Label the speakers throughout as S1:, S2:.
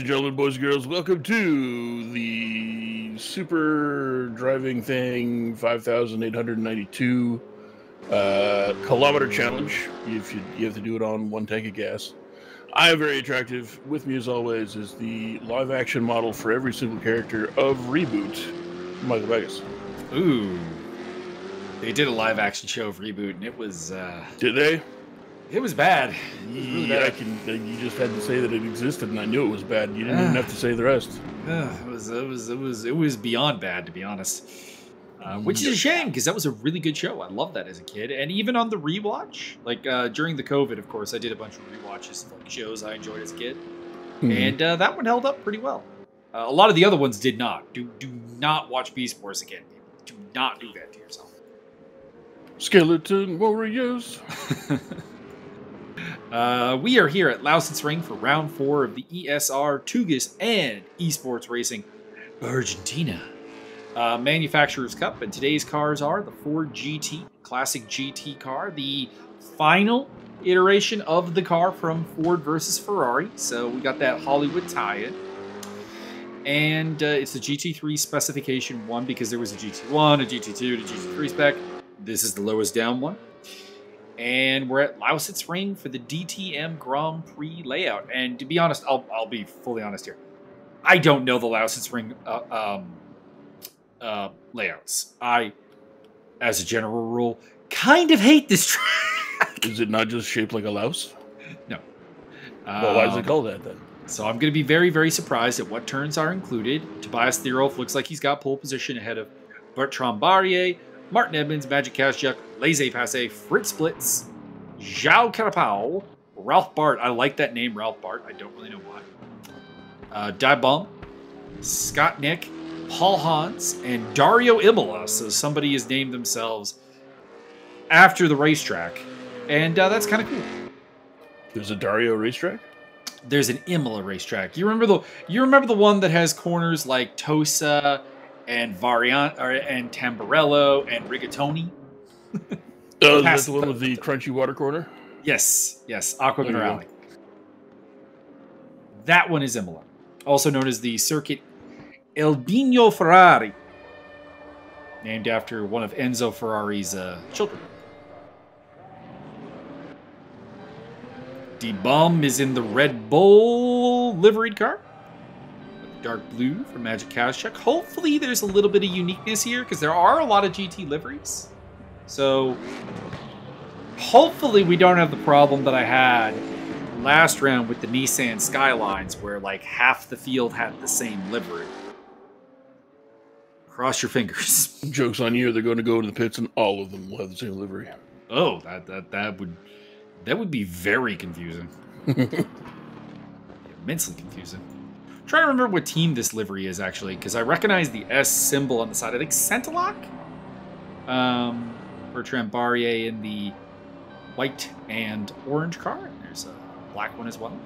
S1: and gentlemen, boys and girls, welcome to the super driving thing 5,892 kilometer challenge. You have to do it on one tank of gas. I am very attractive. With me, as always, is the live action model for every single character of Reboot, Michael Magas.
S2: Ooh, they did a live action show of Reboot, and it was.
S1: Did they?
S2: It was bad. Really bad.
S1: You just had to say that it existed, and I knew it was bad. You didn't even have to say the rest.
S2: It was beyond bad, to be honest. Which is a shame, because that was a really good show. I loved that as a kid, and even on the rewatch, like during the COVID, of course, I did a bunch of rewatches of like shows I enjoyed as a kid, and that one held up pretty well. A lot of the other ones did not. Do not watch Beast Wars again, people. Do not do that to yourself.
S1: Skeleton Warriors.
S2: We are here at Lausitzring for round 4 of the ESR Tugas and Esports Racing Argentina Manufacturers Cup, and today's cars are the Ford GT, classic GT car, the final iteration of the car from Ford versus Ferrari. So we got that Hollywood tie-in, and it's the GT3 specification 1 because there was a GT1, a GT2, a GT3 spec. This is the lowest down one. And we're at Lausitzring for the DTM Grand Prix layout. And to be honest, I'll be fully honest here. I don't know the Lausitzring layouts. I, as a general rule, kind of hate this track.
S1: Is it not just shaped like a louse?
S2: No.
S1: Well, why is it called that then?
S2: So I'm going to be very, very surprised at what turns are included. Tobias Thierolf looks like he's got pole position ahead of Bertrand Barrier, Martin Edmonds, Magic Kazchuk, Laissez Passer, Fritz Splits, João Carapau, Ralph Bart. I like that name, Ralph Bart. I don't really know why. Dybom, Scott Nick, Paul Hans, and Dario Imola. So somebody has named themselves after the racetrack. And that's kind of cool.
S1: There's a Dario racetrack?
S2: There's an Imola racetrack. You remember the one that has corners like Tosa and and Tamburello and Rigatoni?
S1: Oh, that's the one with the crunchy water corner?
S2: Yes, Aqua Minerale. That one is Imola, also known as the Circuit Albino Ferrari, named after one of Enzo Ferrari's children. D-Bomb is in the Red Bull liveried car. Dark blue from Magic Kazchuk. Hopefully there's a little bit of uniqueness here, because there are a lot of GT liveries. So hopefully we don't have the problem that I had last round with the Nissan Skylines, where like half the field had the same livery. Cross your fingers.
S1: Joke's on you, they're going to go to the pits and all of them will have the same livery.
S2: Oh, that would be very confusing. Immensely confusing. I'm trying to remember what team this livery is, actually, because I recognize the S symbol on the side. I think Centelock? Bertrand Barrier in the white and orange car. And there's a black one as well.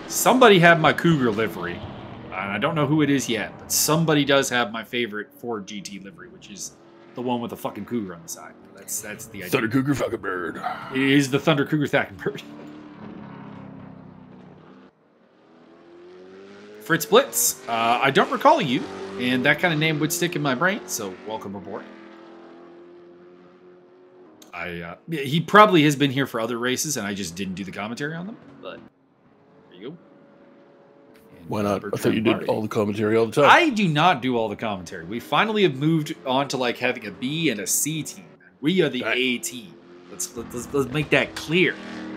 S2: Somebody had my Cougar livery. And I don't know who it is yet, but somebody does have my favorite Ford GT livery, which is the one with the fucking cougar on the side. That's the idea.
S1: Thunder Cougar fucking bird.
S2: It is the Thunder Cougar fucking bird. Fritz Blitz. I don't recall you, and that kind of name would stick in my brain, so welcome aboard. He probably has been here for other races, and I just didn't do the commentary on them, but there you go. And
S1: why not? I thought you did all the commentary all the time.
S2: I do not do all the commentary. We finally have moved on to like having a B and a C team. We are the A team. Let's make that clear.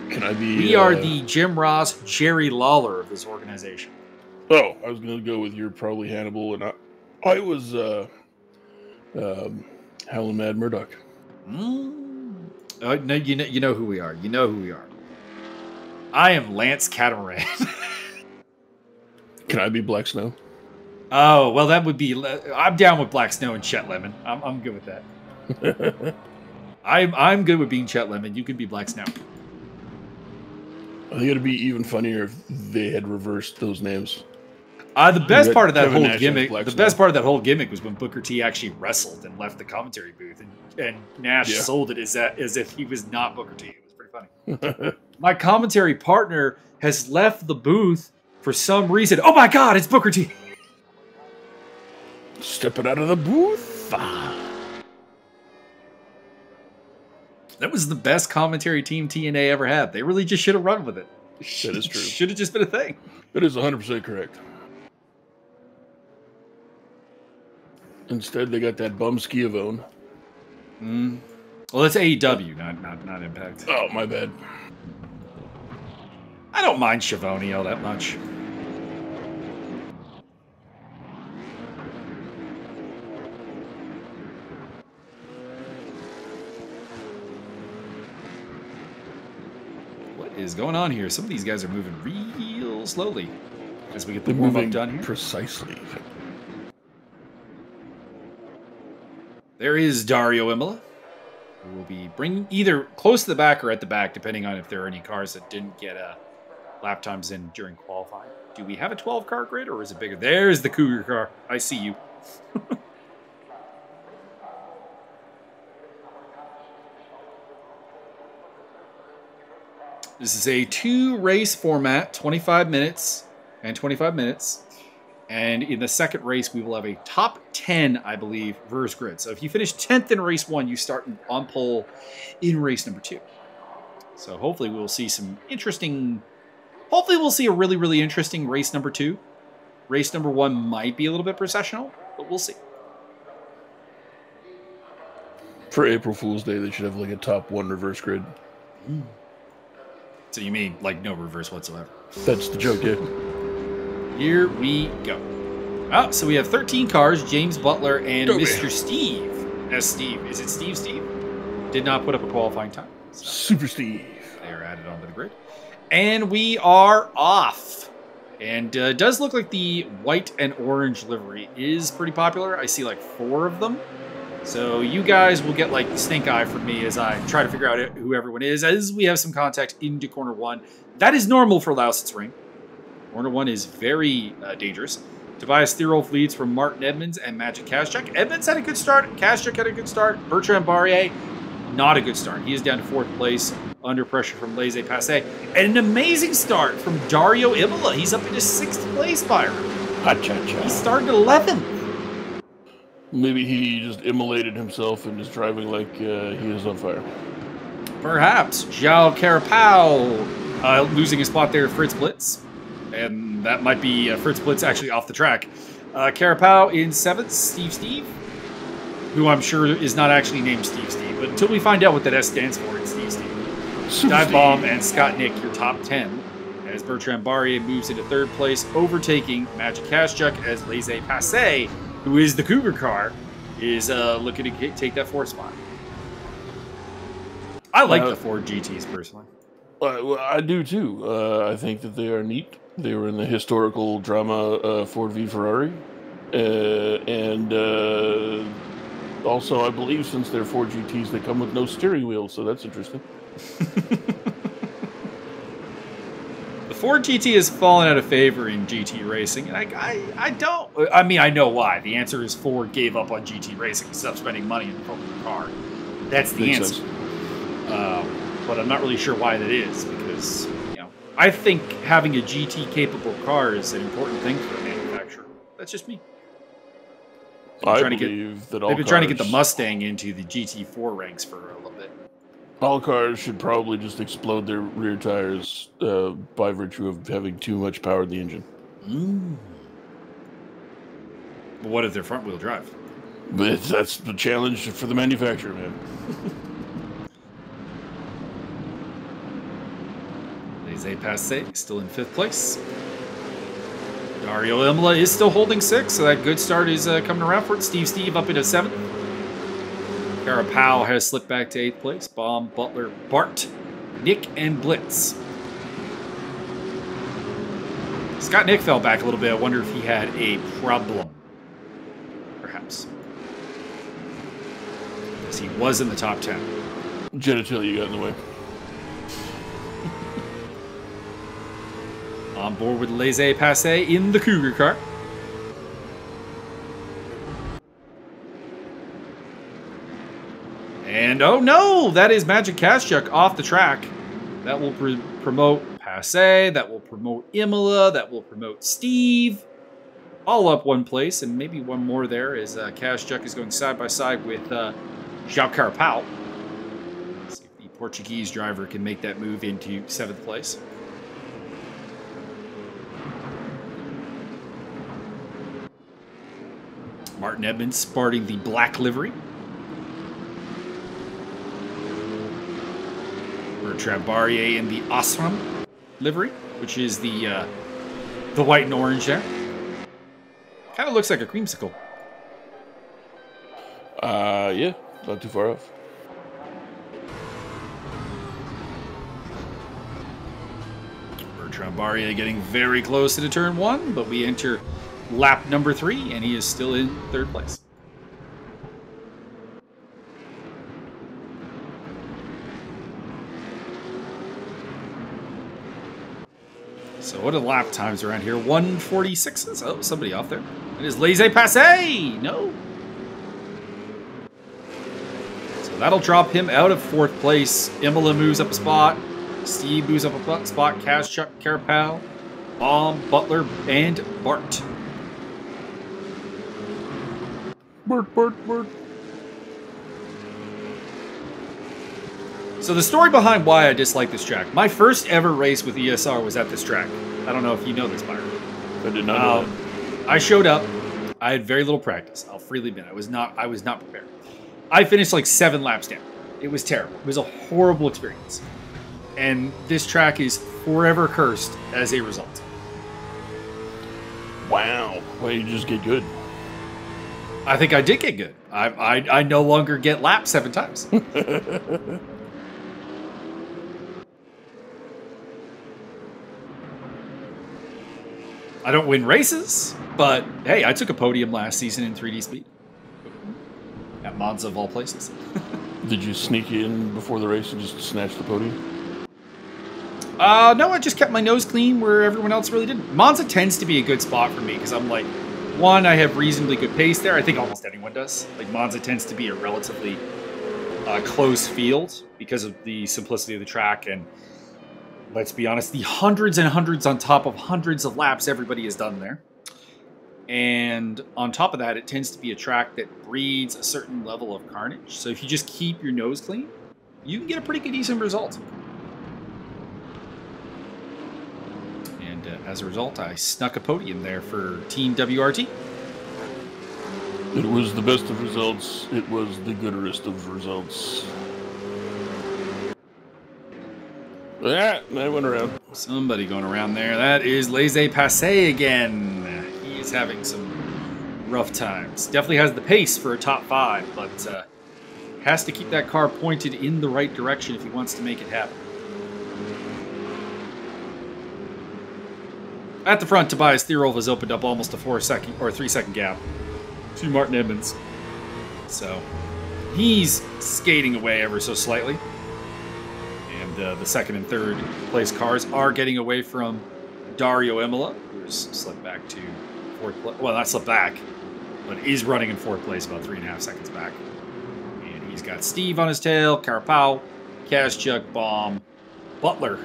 S1: Can I be?
S2: We are the Jim Ross, Jerry Lawler of this organization.
S1: Oh, I was going to go with you're probably Hannibal, and I was Howlin' Mad Murdoch.
S2: Oh, no, you know who we are. You know who we are. I am Lance Catamaran.
S1: Can I be Black Snow?
S2: Oh, well, that would be... I'm down with Black Snow and Chet Lemon. I'm good with that. I'm good with being Chet Lemon. You can be Black Snow.
S1: I think it'd be even funnier if they had reversed those names.
S2: The best part of that whole gimmick,
S1: best
S2: part of that whole gimmick was when Booker T actually wrestled and left the commentary booth, and Nash sold it as if he was not Booker T. It was pretty funny. My commentary partner has left the booth for some reason. Oh my God, it's Booker T.
S1: Stepping out of the booth.
S2: That was the best commentary team TNA ever had. They really just should have run with it.
S1: That is true.
S2: Should have just been a thing.
S1: That is 100% correct. Instead, they got that bum Skiavone.
S2: Well, it's AEW, not Impact.
S1: Oh, my bad.
S2: I don't mind Schiavone all that much. What is going on here? Some of these guys are moving real slowly as we get the warm-up done here.
S1: Precisely.
S2: There is Dario Imola, who will be bringing either close to the back or at the back, depending on if there are any cars that didn't get lap times in during qualifying. Do we have a 12-car grid, or is it bigger? There's the Cougar car. I see you. This is a 2-race format, 25 minutes and 25 minutes. And in the second race, we will have a top 10, I believe, versus grid. So if you finish 10th in race 1, you start on pole in race number 2. So hopefully we'll see some interesting... Hopefully we'll see a really, really interesting race number 2. Race number 1 might be a little bit processional, but we'll see.
S1: For April Fool's Day, they should have like a top 1 reverse grid.
S2: So you mean like no reverse whatsoever?
S1: That's the joke, yeah.
S2: Here we go. Oh, so we have 13 cars, James Butler and
S1: Go
S2: Mr. Steve. Steve. Is it Steve? Steve? Did not put up a qualifying time. So
S1: Super Steve.
S2: they are added onto the grid. And we are off. And it does look like the white and orange livery is pretty popular. I see like 4 of them. So you guys will get like the stink eye from me as I try to figure out who everyone is, as we have some contact into corner 1. That is normal for Lausitzring. Corner 1 is very dangerous. Tobias Thierolf leads from Martin Edmonds and Magic Kaszczuk. Edmonds had a good start. Kaszczuk had a good start. Bertrand Barrier, not a good start. He is down to 4th place under pressure from Laissez Passer. And an amazing start from Dario Imola. He's up into 6th place, Byron.
S1: Ha-cha-cha.
S2: He started 11th.
S1: Maybe he just immolated himself and is driving like he is on fire.
S2: Perhaps. João Carapau losing a spot there, Fritz Blitz. And that might be Fritz Blitz actually off the track. Carapau in 7th, Steve, who I'm sure is not actually named Steve, but until we find out what that S stands for, it's Steve. Dive Bomb and Scott Nick, your top 10, as Bertrand Barrier moves into 3rd place, overtaking Magic Kaszczuk as Laissez Passer, who is the Cougar car, is looking to take that 4th spot. I like the Ford GTs, personally.
S1: Well, I do, too. I think that they are neat. They were in the historical drama Ford v Ferrari. And also, I believe, since they're Ford GTs, they come with no steering wheel, so that's interesting.
S2: The Ford GT has fallen out of favor in GT racing, and I don't... I mean, I know why. The answer is Ford gave up on GT racing, stopped spending money in the Formula car. That's the answer. But I'm not really sure why that is, because, you know, I think having a GT-capable car is an important thing for a manufacturer. That's just me.
S1: I believe that all
S2: they've been trying to get the Mustang into the GT4 ranks for a little bit.
S1: All cars should probably just explode their rear tires by virtue of having too much power in the engine.
S2: But what if they're front-wheel drive?
S1: But that's the challenge for the manufacturer, man.
S2: Laissez Passer still in 5th place. Dario Imola is still holding 6th, so that good start is coming around for it. Steve up into 7th. Carapau has slipped back to 8th place. Bomb, Butler, Bart, Nick, and Blitz. Scott Nick fell back a little bit. I wonder if he had a problem. Perhaps. Because he was in the top 10.
S1: Genitalia got in the way.
S2: On board with Laissez Passer in the Cougar car. And oh no, that is Magic Kaszczuk off the track. That will promote Passe. That will promote Imola. That will promote Steve. All up one place, and maybe one more there as Koenigsegg is going side by side with João Carapau. See if the Portuguese driver can make that move into 7th place. Martin Edmonds sporting the black livery. Bertrand Barrier in the Osram livery, which is the white and orange there. Kind of looks like a creamsicle.
S1: Yeah, not too far off.
S2: Bertrand Barrier getting very close to the turn 1, but we enter lap number 3, and he is still in 3rd place. So what are the lap times around here? 1:46. Oh, somebody off there. It is Laissez-Passer! No. So that'll drop him out of 4th place. Imola moves up a spot. Steve moves up a spot. Koenigsegg, Carapau, Baum, Butler, and Bart.
S1: Bart.
S2: So the story behind why I dislike this track. My first ever race with ESR was at this track. I don't know if you know this, Byron.
S1: I did not know that.
S2: I showed up. I had very little practice. I'll freely admit I was not prepared. I finished like 7 laps down. It was terrible. It was a horrible experience. And this track is forever cursed as a result.
S1: Wow. Why you just get good?
S2: I think I did get good. I no longer get lapped 7 times. I don't win races, but hey, I took a podium last season in 3D Speed. At Monza of all places.
S1: Did you sneak in before the race and just snatch the podium?
S2: No, I just kept my nose clean where everyone else really didn't. Monza tends to be a good spot for me because I'm like, one, I have reasonably good pace there. I think almost anyone does. Like Monza tends to be a relatively close field because of the simplicity of the track and let's be honest, the hundreds and hundreds on top of hundreds of laps everybody has done there. And on top of that, it tends to be a track that breeds a certain level of carnage. So if you just keep your nose clean, you can get a pretty good, decent result. And as a result, I snuck a podium there for Team WRT.
S1: It was the best of results. It was the gooderest of results. Yeah, I went around.
S2: Somebody going around there. That is Laissez-Passer again. He's having some rough times. Definitely has the pace for a top 5, but has to keep that car pointed in the right direction if he wants to make it happen. At the front, Tobias Thierolf has opened up almost a 3-second gap to Martin Edmonds. So he's skating away ever so slightly. And the 2nd and 3rd place cars are getting away from Dario Imola, who's slipped back to 4th place. Well, not slipped back, but is running in 4th place, about 3.5 seconds back. And he's got Steve on his tail, Carapau, Koenigsegg, Baum, Butler,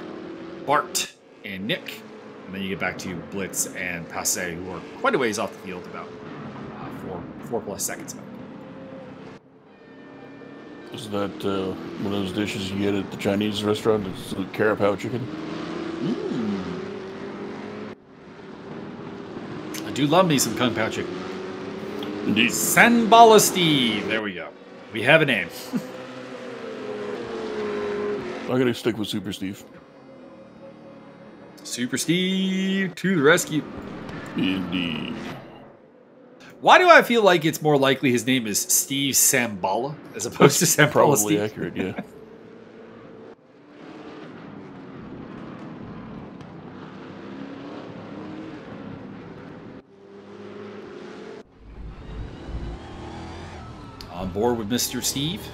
S2: Bart, and Nick. And then you get back to Blitz and Passe, who are quite a ways off the field, about 4+ seconds back.
S1: Is that one of those dishes you get at the Chinese restaurant? It's the Carapau chicken?
S2: I do love me some Kung Pao chicken.
S1: Indeed.
S2: Sanbala Steve. There we go. We have a name.
S1: I'm going to stick with Super Steve.
S2: Super Steve to the rescue.
S1: Indeed.
S2: Why do I feel like it's more likely his name is Steve Sambala as opposed to Sambala
S1: Probably
S2: Steve?
S1: accurate, yeah.
S2: On board with Mr. Steve.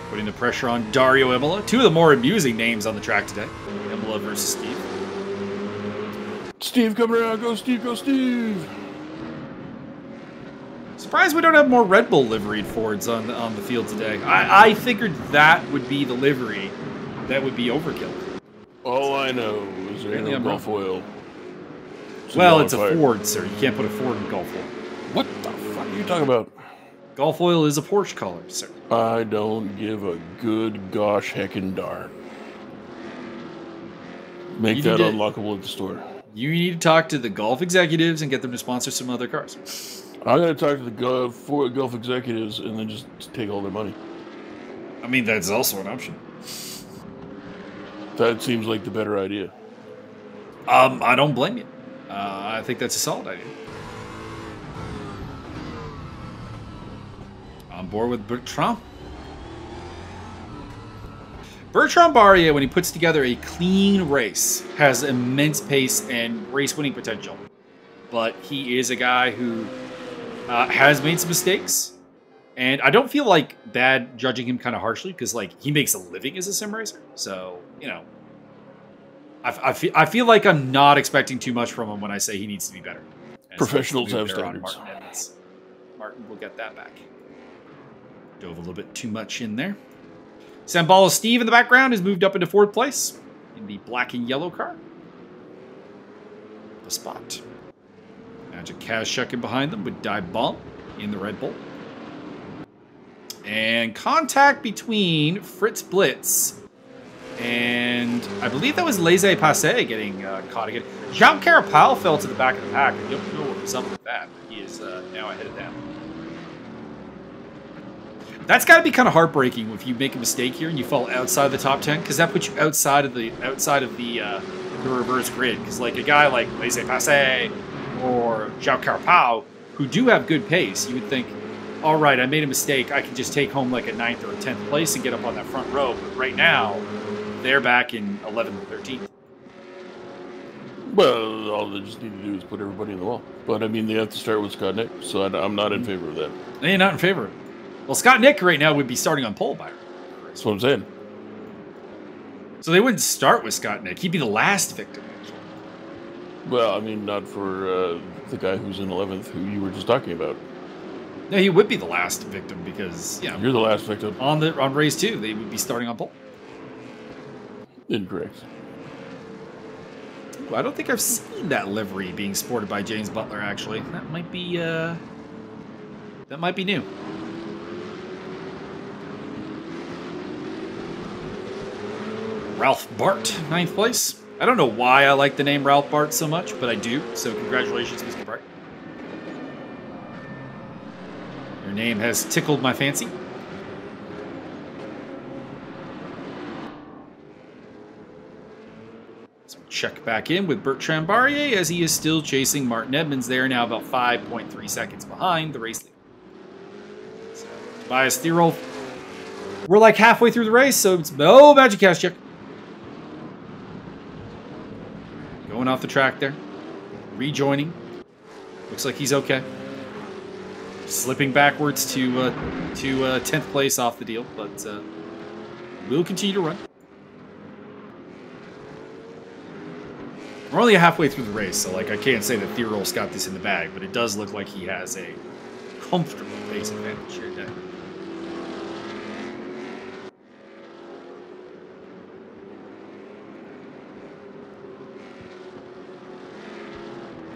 S2: Putting the pressure on Dario Imola. 2 of the more amusing names on the track today. Imola versus Steve.
S1: Steve coming around. Go Steve, go Steve.
S2: Surprised we don't have more Red Bull liveried Fords on the field today. I figured that would be the livery that would be overkill.
S1: All I know is there ain't no Gulf oil. So
S2: well, it's a Ford, sir. You can't put a Ford in Gulf oil.
S1: What the fuck are you talking about?
S2: Gulf oil is a Porsche color, sir.
S1: I don't give a good gosh heckin' darn. Make that unlockable at the store.
S2: You need to talk to the Gulf executives and get them to sponsor some other cars.
S1: I'm going to talk to the Gulf executives and then just take all their money.
S2: I mean, that's also an option.
S1: That seems like the better idea.
S2: I don't blame you. I think that's a solid idea. On board with Bertrand. Bertrand Barrier, when he puts together a clean race, has immense pace and race-winning potential. But he is a guy who has made some mistakes. And I don't feel like bad judging him kind of harshly because, like, he makes a living as a sim racer. So, you know, I feel like I'm not expecting too much from him when I say he needs to be better. And
S1: professionals have standards.
S2: Martin will get that back. Dove a little bit too much in there. Sambalo Steve in the background has moved up into 4th place in the black and yellow car. The spot. Magic Cash checking behind them with Dive Bomb in the Red Bull. And contact between Fritz Blitz and I believe that was Laissez Passer getting caught again. Jean Carapau fell to the back of the pack. I don't know what was up with that, but he is now ahead of them. That's got to be kind of heartbreaking if you make a mistake here and you fall outside the top 10, because that puts you outside of the reverse grid. Because like a guy like Laissez Passer or Jean Carapau, who do have good pace, you would think, all right, I made a mistake. I can just take home like a 9th or a 10th place and get up on that front row. But right now, they're back in 11th and 13th.
S1: Well, all they just need to do is put everybody in the wall. But I mean, they have to start with Scott Nick, so I'm not in favor of that.
S2: You're not in favor of it. Well, Scott Nick right now would be starting on pole, Byron.
S1: That's what I'm saying.
S2: So they wouldn't start with Scott Nick. He'd be the last victim.
S1: Well, I mean, not for the guy who's in 11th, who you were just talking about.
S2: No, he would be the last victim because, you know,
S1: you're the last victim.
S2: On race 2, they would be starting on pole.
S1: Incorrect.
S2: Ooh, I don't think I've seen that livery being sported by James Butler, actually. That might be new. Ralph Bart, 9th place. I don't know why I like the name Ralph Bart so much, but I do. So congratulations, Mr. Bart. Your name has tickled my fancy. So check back in with Bertrand Barrier as he is still chasing Martin Edmonds. They are now about 5.3 seconds behind the race leader. So, Tobias Thierol. We're like halfway through the race, so it's no Magic Cash check. Going off the track there. Rejoining. Looks like he's okay. Slipping backwards to 10th place off the deal, but we'll continue to run. We're only halfway through the race, so like I can't say that Thierol's got this in the bag, but it does look like he has a comfortable pace advantage here today.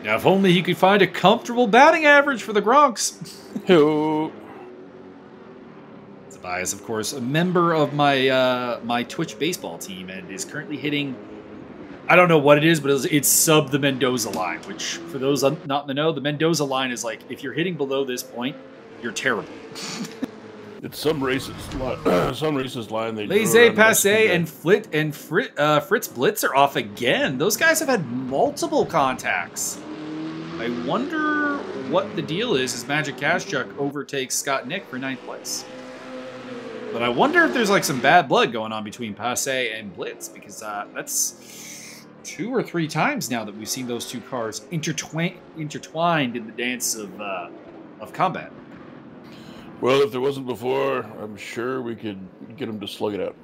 S2: Now, if only he could find a comfortable batting average for the Gronks. Tobias, of course, a member of my my Twitch baseball team, and is currently hitting, I don't know what it is, but it's sub the Mendoza line, which, for those not in the know, the Mendoza line is like, if you're hitting below this point, you're terrible.
S1: It's some racist line. They
S2: Laissez Passer and Fritz Blitz are off again. Those guys have had multiple contacts. I wonder what the deal is as Magic Cash Chuck overtakes Scott Nick for 9th place. But I wonder if there's like some bad blood going on between Passer and Blitz, because that's 2 or 3 times now that we've seen those two cars intertwined in the dance of combat.
S1: Well, if there wasn't before, I'm sure we could get them to slug it out.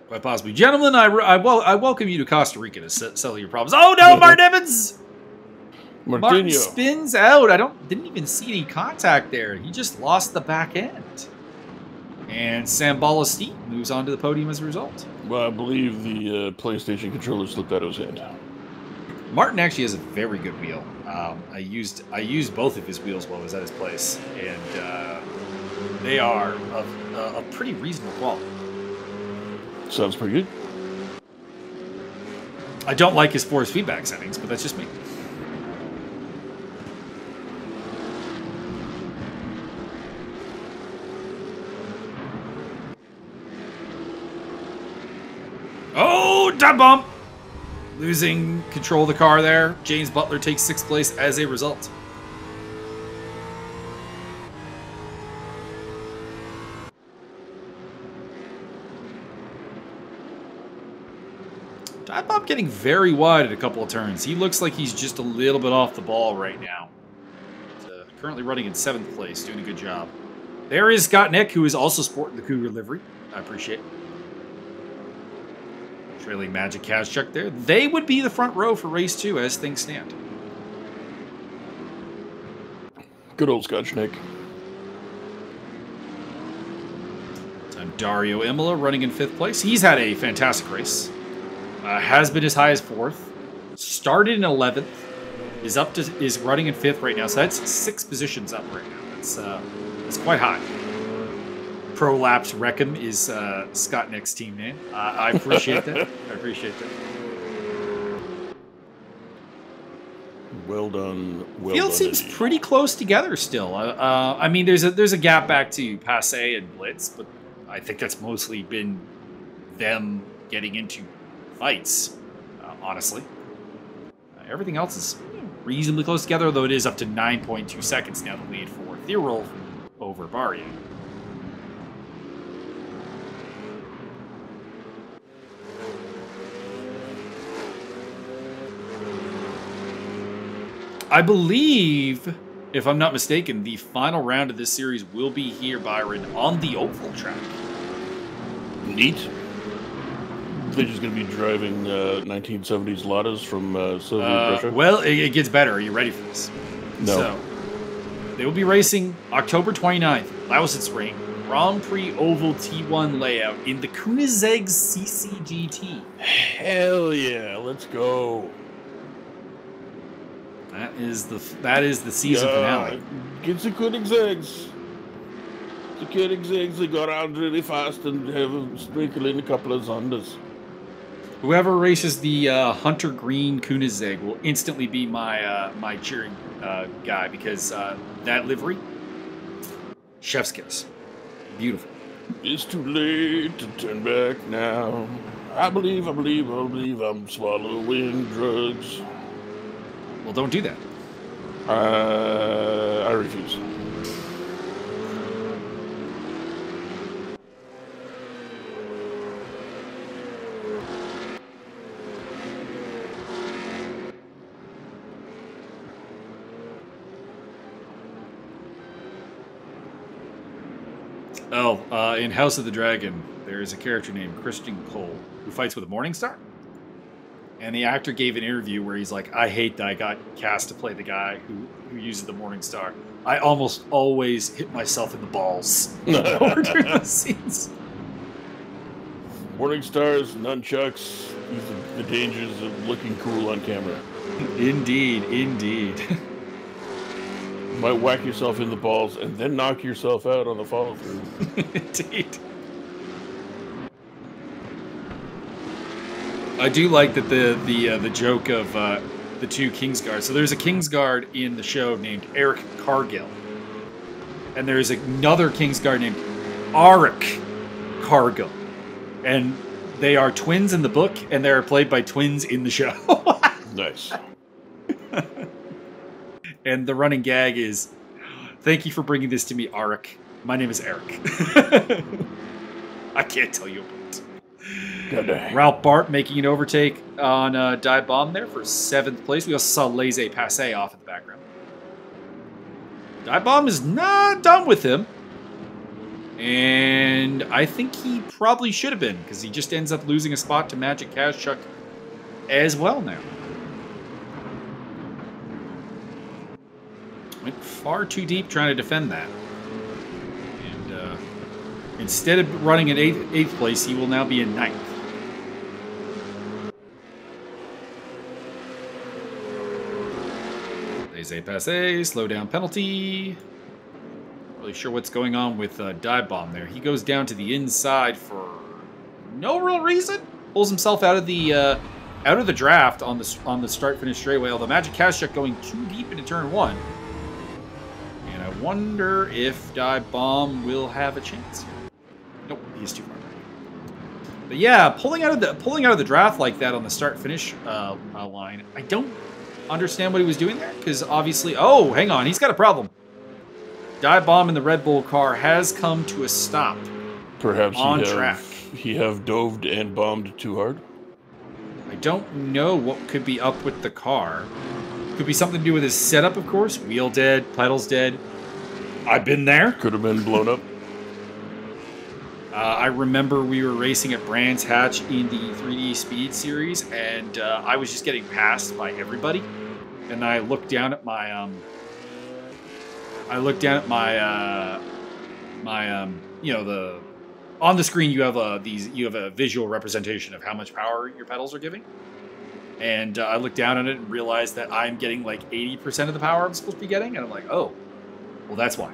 S2: Quite possibly. Gentlemen, I welcome you to Costa Rica to settle your problems. Oh no, Martin Evans! Martin spins out. Didn't even see any contact there. He just lost the back end. And Sambalesti moves on to the podium as a result.
S1: Well, I believe the PlayStation controller slipped out of his hand.
S2: Martin actually has a very good wheel. I used both of his wheels while I was at his place, and they are of a pretty reasonable quality.
S1: Sounds pretty good.
S2: I don't like his force feedback settings, but that's just me. Oh, dive bomb! Losing control of the car there. James Butler takes 6th place as a result. Dive bomb getting very wide at a couple of turns. He looks like he's just a little bit off the ball right now. Currently running in 7th place, doing a good job. There is Scott Nick, who is also sporting the Cougar livery. I appreciate it. Trailing Magic Kazchuk there. They would be the front row for race 2 as things stand.
S1: Good old Scotch Nick.
S2: Time Dario Imola running in 5th place. He's had a fantastic race. Has been as high as 4th. Started in 11th. Is running in 5th right now. So that's 6 positions up right now. That's quite high. Prolapse Wreckham is Scott Nick's team name. I appreciate that. I appreciate that.
S1: Well done. Well
S2: Field
S1: done
S2: seems
S1: indeed.
S2: pretty close together still. I mean, there's a gap back to Passe and Blitz, but I think that's mostly been them getting into fights. Honestly, everything else is reasonably close together, though it is up to 9.2 seconds now. The lead for Thirol over Barrier. I believe, if I'm not mistaken, the final round of this series will be here, Byron, on the oval track.
S1: Neat. They're just going to be driving 1970s Ladas from Soviet Russia?
S2: Well, it gets better. Are you ready for this?
S1: No.
S2: So, they will be racing October 29th, Lausitzring, Grand Prix Oval T1 layout in the Koenigsegg CCGT.
S1: Hell yeah, let's go.
S2: That is the season finale.
S1: Get the Koenigsegg's. The Koenigseggs, they go around really fast and have a sprinkle in a couple of Zondas.
S2: Whoever races the Hunter Green Koenigsegg will instantly be my cheering guy, because that livery, chef's kiss. Beautiful.
S1: It's too late to turn back now. I believe I'm swallowing drugs.
S2: Well, don't do that.
S1: I refuse.
S2: Oh, in House of the Dragon, there is a character named Christian Cole who fights with a Morningstar. And the actor gave an interview where he's like, I hate that I got cast to play the guy who uses the Morningstar. I almost always hit myself in the balls over during those scenes.
S1: Morningstars, nunchucks, the dangers of looking cool on camera.
S2: Indeed, indeed.
S1: You might whack yourself in the balls and then knock yourself out on the follow through.
S2: Indeed. I do like that the joke of the two Kingsguard. So there's a Kingsguard in the show named Eric Cargill, and there's another Kingsguard named Auric Cargill, and they are twins in the book, and they are played by twins in the show.
S1: Nice.
S2: And the running gag is, "Thank you for bringing this to me, Auric. My name is Eric." I can't tell you about it. Ralph Bart making an overtake on Dive Bomb there for 7th place. We also saw Laissez Passer off in the background. Dive Bomb is not done with him. And I think he probably should have been, because he just ends up losing a spot to Magic Kazchuk as well now. Went far too deep trying to defend that. And Instead of running in eighth place, he will now be in 9th. Laissez-passer, slow down penalty. Really sure what's going on with Dive Bomb there. He goes down to the inside for no real reason. Pulls himself out of the draft on the start-finish straightaway. Although Magic Kazchuk going too deep into turn 1. And I wonder if Dive Bomb will have a chance. Nope, he's too far. But yeah, pulling out of the draft like that on the start-finish line, I don't understand what he was doing there, because obviously, oh, hang on, he's got a problem. Dive Bomb in the Red Bull car has come to a stop.
S1: Perhaps
S2: on track.
S1: He have doved and bombed too hard.
S2: I don't know what could be up with the car. Could be something to do with his setup, of course. Wheel dead, pedals dead. I've been there.
S1: Could have been blown up.
S2: I remember we were racing at Brands Hatch in the 3D Speed Series, and I was just getting passed by everybody. And I looked down at my, you know, on the screen you have a visual representation of how much power your pedals are giving. And I looked down at it and realized that I'm getting like 80% of the power I'm supposed to be getting, and I'm like, oh, well, that's why.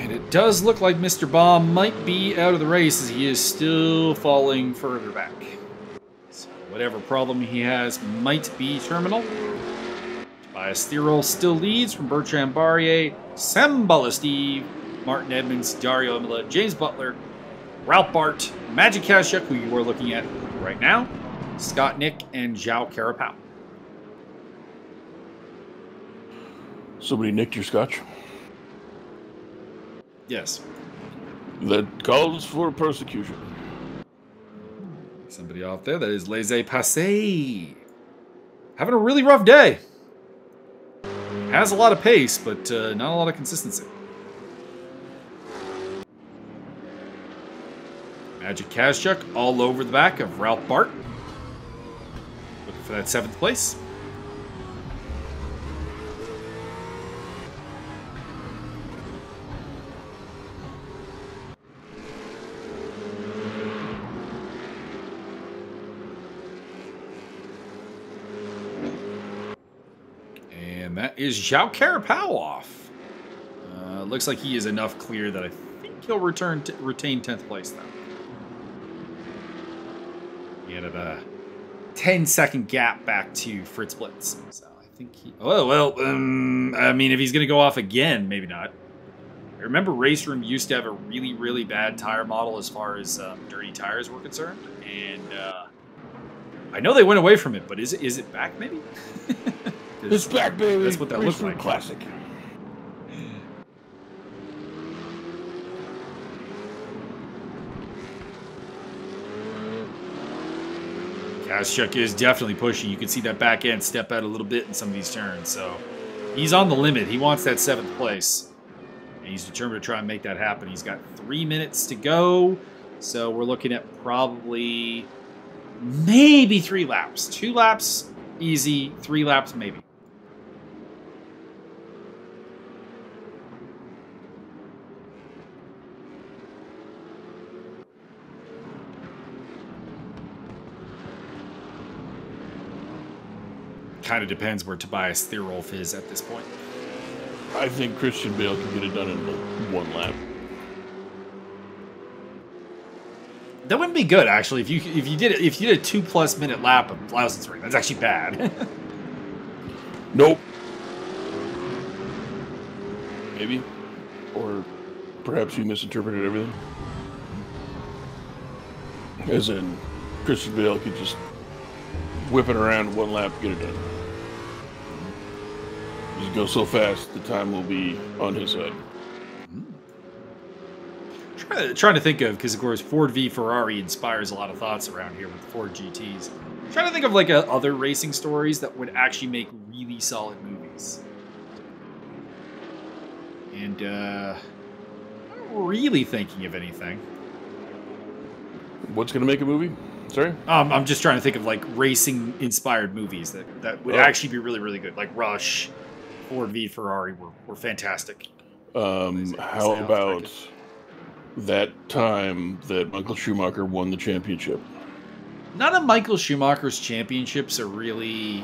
S2: It does look like Mr. Bomb might be out of the race, as he is still falling further back. So whatever problem he has might be terminal. Tobias Thirol still leads from Bertrand Barrier, Sam Steve, Martin Edmonds, Dario Imola, James Butler, Ralph Bart, Magic Kazchuk, who you are looking at right now, Scott Nick, and Zhao Carapau.
S1: Somebody nicked your scotch?
S2: Yes.
S1: That calls for persecution.
S2: Somebody off there. That is Laissez-Passer. Having a really rough day. Has a lot of pace, but not a lot of consistency. Magic Kazchuk all over the back of Ralph Bart. Looking for that 7th place. That is Zhao Carapau off. Looks like he is enough clear that I think he'll retain 10th place, though. He had a 10-second gap back to Fritz Blitz. So I think he... Oh, well, I mean, if he's going to go off again, maybe not. I remember Race Room used to have a really, really bad tire model as far as dirty tires were concerned. And I know they went away from it, but is it back, maybe?
S1: It's back, baby.
S2: That's what that looks like.
S1: Classic.
S2: Kazchuk is definitely pushing. You can see that back end step out a little bit in some of these turns. So he's on the limit. He wants that 7th place. And he's determined to try and make that happen. He's got 3 minutes to go. So we're looking at probably maybe 3 laps. 2 laps, easy. 3 laps, maybe. Kind of depends where Tobias Thirolf is at this point.
S1: I think Christian Bale can get it done in 1 lap.
S2: That wouldn't be good, actually. If you did a 2+ minute lap of Lausitzring, that's actually bad.
S1: Nope. Maybe, or perhaps you misinterpreted everything. As in, Christian Bale could just whip it around 1 lap, get it done. Just go so fast, the time will be on his side.
S2: Trying to think of, because of course Ford v Ferrari inspires a lot of thoughts around here with the Ford GTs. Trying to think of like other racing stories that would actually make really solid movies. And not really thinking of anything.
S1: What's going to make a movie? Sorry?
S2: I'm just trying to think of like racing-inspired movies that would actually be really, really good. Like Rush, Ford v Ferrari were fantastic.
S1: How about that time that Michael Schumacher won the championship?
S2: None of Michael Schumacher's championships are really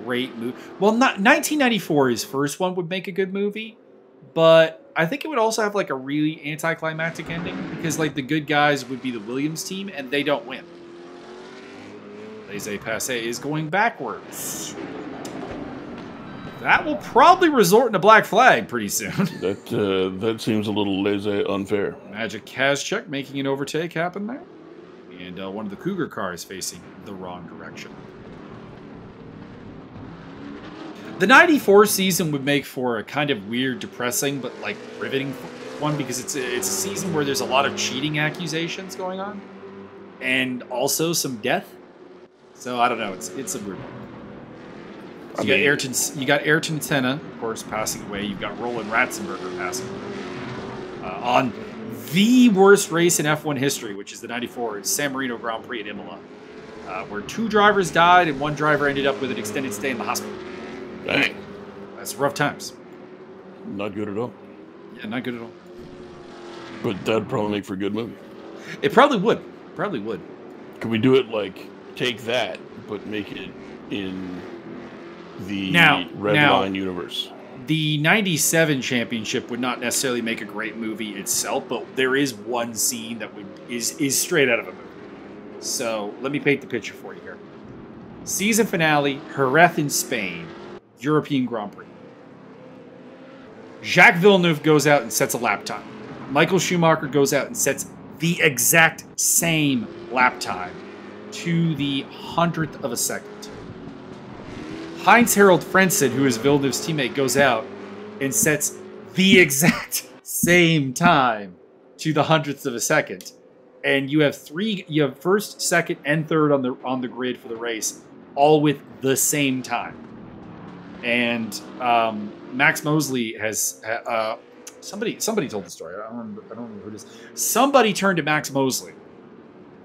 S2: great movie. Well, 1994, his first one, would make a good movie, but I think it would also have like a really anticlimactic ending because like the good guys would be the Williams team and they don't win. Laissez-passer is going backwards. That will probably resort in a black flag pretty soon.
S1: That seems a little laissez unfair.
S2: Magic Kazchuk making an overtake happen there. And one of the Cougar cars facing the wrong direction. The 94 season would make for a kind of weird, depressing, but like riveting one because it's a season where there's a lot of cheating accusations going on. And also some death. So I don't know, it's a weird one. So you got Ayrton Senna, of course, passing away. You've got Roland Ratzenberger passing away. On the worst race in F1 history, which is the 94 San Marino Grand Prix at Imola, where 2 drivers died and 1 driver ended up with an extended stay in the hospital.
S1: Dang.
S2: That's rough times.
S1: Not good at all.
S2: Yeah, not good at all.
S1: But that'd probably make for a good movie.
S2: It probably would. Probably would.
S1: Could we do it like, take that, but make it in the Red Line universe?
S2: The 97 championship would not necessarily make a great movie itself, but there is one scene that is straight out of a movie. So let me paint the picture for you here. Season finale, Jerez in Spain, European Grand Prix. Jacques Villeneuve goes out and sets a lap time. Michael Schumacher goes out and sets the exact same lap time to the 100th of a second. Heinz-Harald Frentzen, who is Villeneuve's teammate, goes out and sets the exact same time to the 100th of a second. And you have first, second, and third on the grid for the race, all with the same time. And Max Mosley has somebody told the story. I don't remember who it is. Somebody turned to Max Mosley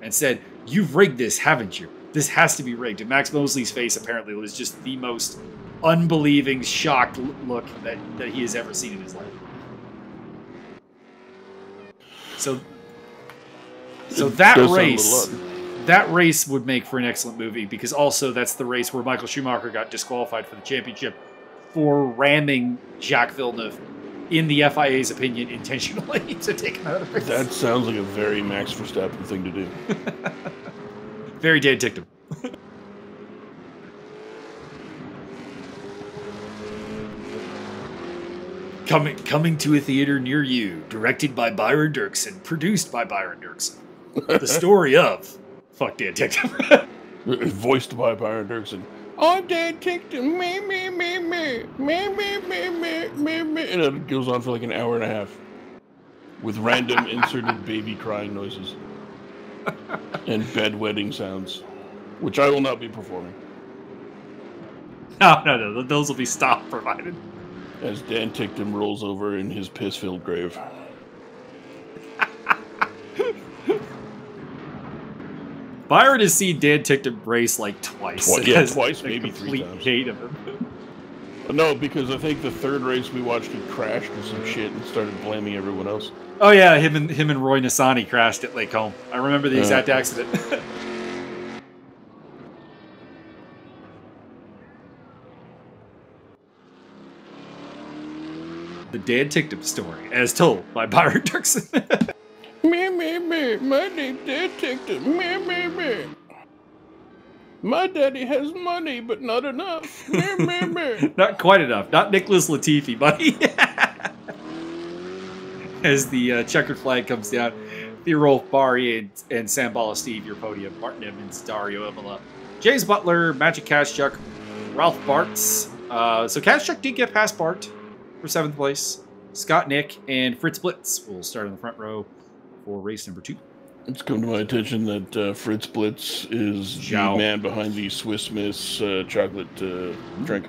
S2: and said, "You've rigged this, haven't you? This has to be rigged." And Max Mosley's face apparently was just the most unbelieving, shocked look that he has ever seen in his life. So that race would make for an excellent movie because also that's the race where Michael Schumacher got disqualified for the championship for ramming Jacques Villeneuve, in the FIA's opinion, intentionally to take him out of the race.
S1: That sounds like a very Max Verstappen thing to do.
S2: Very Dan Ticktum. Coming to a theater near you, directed by Byron Derksen, produced by Byron Derksen. The story of fuck Dan Ticktum.
S1: Voiced by Byron Derksen. I'm Dan Ticktum. Me. And it goes on for like an hour and a half with random inserted baby crying noises and bedwetting sounds, which I will not be performing.
S2: No, those will be stop provided.
S1: As Dan Ticktum rolls over in his piss-filled grave.
S2: Byron has seen Dan Ticktum race like twice.
S1: Twice, maybe 3 times.
S2: Hate of him.
S1: No, because I think the third race we watched, he crashed or some shit and started blaming everyone else.
S2: Oh yeah, him and Roy Nissany crashed at Lake Home. I remember the exact accident. The Dan Ticktum story, as told by Byron Derksen.
S1: Me, my name's Dan Ticktum. Me. My daddy has money, but not enough. Me.
S2: Not quite enough. Not Nicholas Latifi, buddy. As the checkered flag comes down, Theorolf Bari and Sam Bala-Steve, your podium. Martin Evans, Dario Imola, James Butler, Magic Kazchuk, Ralph Bartz. So Kazchuk did get past Bart for 7th place. Scott Nick and Fritz Blitz will start in the front row for race number 2.
S1: It's come to my attention that Fritz Blitz is the man behind the Swiss Miss chocolate drink.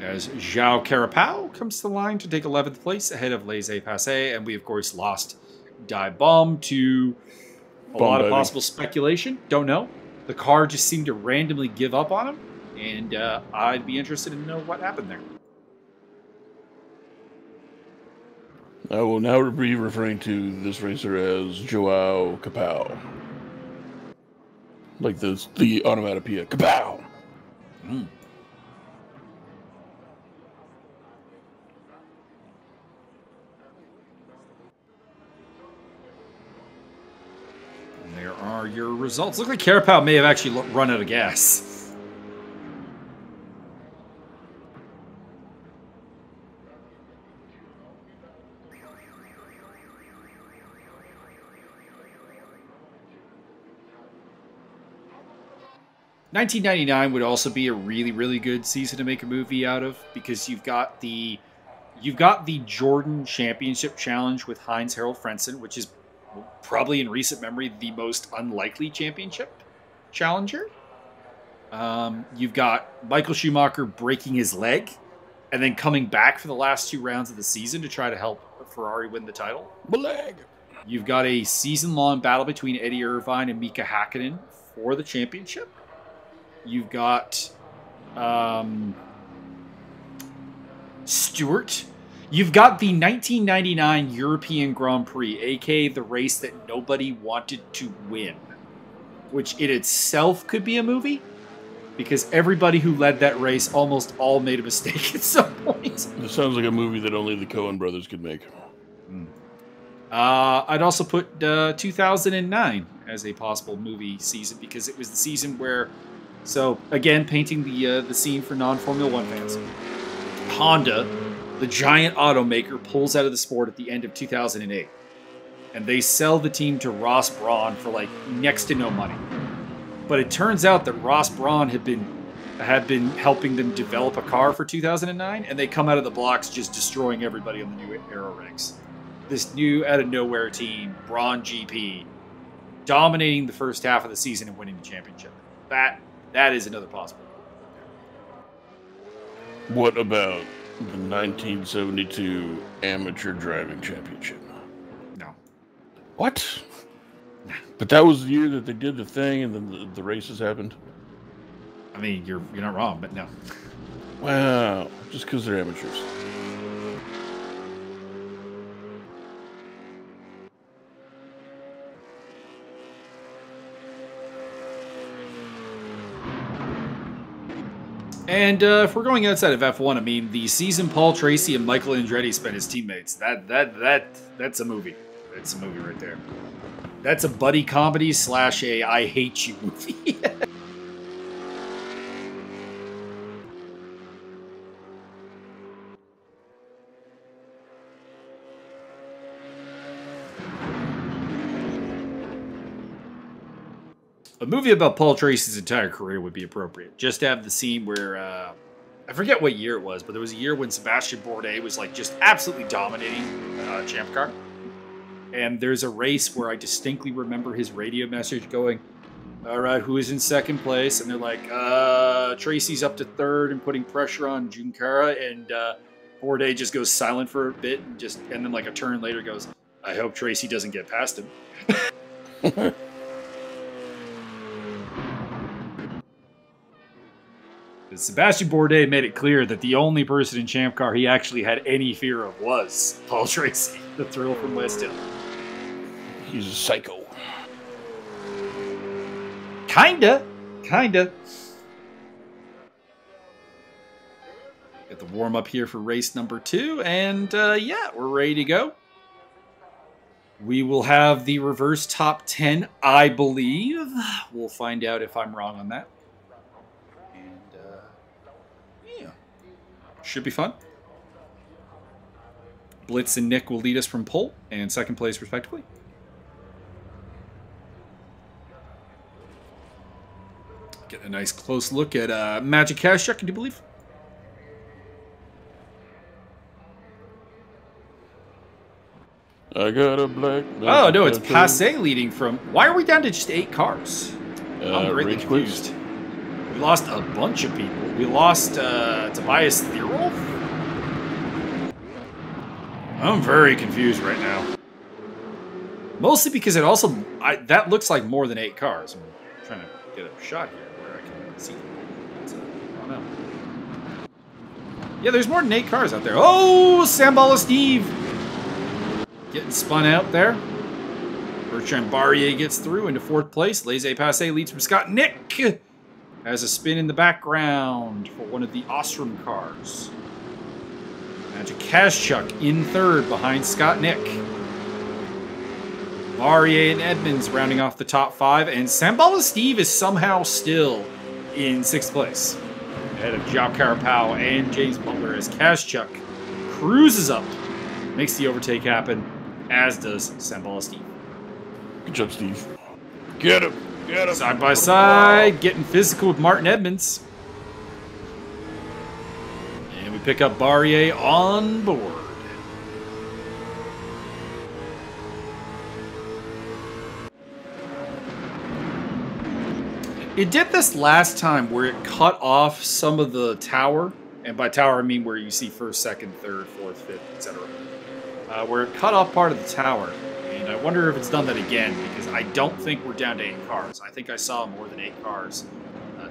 S2: as João Carapau comes to the line to take 11th place ahead of Laissez-Passer. And we, of course, lost Dive Bomb to a lot of possible speculation. Don't know. The car just seemed to randomly give up on him. And I'd be interested to know what happened there.
S1: I will now be referring to this racer as João Capau. Like the onomatopoeia. Kapow!
S2: Mm. And there are your results. Look like Carapau may have actually run out of gas. $19.99 would also be a really, really good season to make a movie out of, because you've got the Jordan Championship Challenge with Heinz Harald Frentzen, which is probably in recent memory the most unlikely championship challenger. You've got Michael Schumacher breaking his leg and then coming back for the last 2 rounds of the season to try to help Ferrari win the title.
S1: My leg.
S2: You've got a season-long battle between Eddie Irvine and Mika Hakkinen for the championship. You've got Stewart. You've got the 1999 European Grand Prix, aka the race that nobody wanted to win, which in itself could be a movie, because everybody who led that race almost all made a mistake at some point.
S1: This sounds like a movie that only the Coen brothers could make.
S2: I'd also put 2009 as a possible movie season, because it was the season where... So, again, painting the scene for non-Formula 1 fans. Honda, the giant automaker, pulls out of the sport at the end of 2008. And they sell the team to Ross Brawn for, like, next to no money. But it turns out that Ross Brawn had been helping them develop a car for 2009, and they come out of the blocks just destroying everybody on the new aero rigs. This new, out-of-nowhere team, Brawn GP, dominating the first half of the season and winning the championship. That is another possibility.
S1: What about the 1972 Amateur Driving Championship?
S2: No.
S1: What? But that was the year that they did the thing and then the races happened?
S2: I mean, you're not wrong, but no.
S1: Wow. Just because they're amateurs.
S2: And if we're going outside of F1, I mean, the season Paul Tracy and Michael Andretti spent as teammates, that's a movie. That's a movie right there. That's a buddy comedy / a I hate you movie. A movie about Paul Tracy's entire career would be appropriate. Just to have the scene where, I forget what year it was, but there was a year when Sebastian Bourdais was like just absolutely dominating Champ Car. And there's a race where I distinctly remember his radio message going, all right, who is in second place? And they're like, Tracy's up to third and putting pressure on Juncara. And Bourdais just goes silent for a bit and then like a turn later goes, I hope Tracy doesn't get past him. Sebastian Bourdais made it clear that the only person in Champ Car he actually had any fear of was Paul Tracy, the thrill from West Hill.
S1: He's a psycho.
S2: Kinda. Get the warm up here for race number 2, and yeah, we're ready to go. We will have the reverse top 10, I believe. We'll find out if I'm wrong on that. Should be fun. Blitz and Nick will lead us from pole and second place, respectively. Get a nice close look at Magic Cash Check, do you believe?
S1: I got a black...
S2: Oh, no, it's Passe leading from... Why are we down to just 8 cars? I'm greatly
S1: Rage
S2: confused. We lost a bunch of people. We lost Tobias Thierolf. I'm very confused right now. Mostly because it also that looks like more than 8 cars. I'm trying to get a shot here where I can see. I don't know. Yeah, there's more than 8 cars out there. Oh, Sambala Steve getting spun out there. Bertrand Barrier gets through into 4th place. Laissez-Passer leads from Scott Nick. Has a spin in the background for one of the Ostrom cars. Magic Kazchuk in 3rd behind Scott Nick. Barrier and Edmonds rounding off the top 5. And Sambala Steve is somehow still in 6th place. Ahead of Jacques Carapau and James Butler as Kazchuk cruises up. Makes the overtake happen, as does Sambala Steve.
S1: Good job, Steve. Get him. Get him.
S2: Side by side, getting physical with Martin Edmonds. And we pick up Barrier on board. It did this last time where it cut off some of the tower. And by tower, I mean where you see 1st, 2nd, 3rd, 4th, 5th, etc. Where it cut off part of the tower. And I wonder if it's done that again, because I don't think we're down to 8 cars. I think I saw more than 8 cars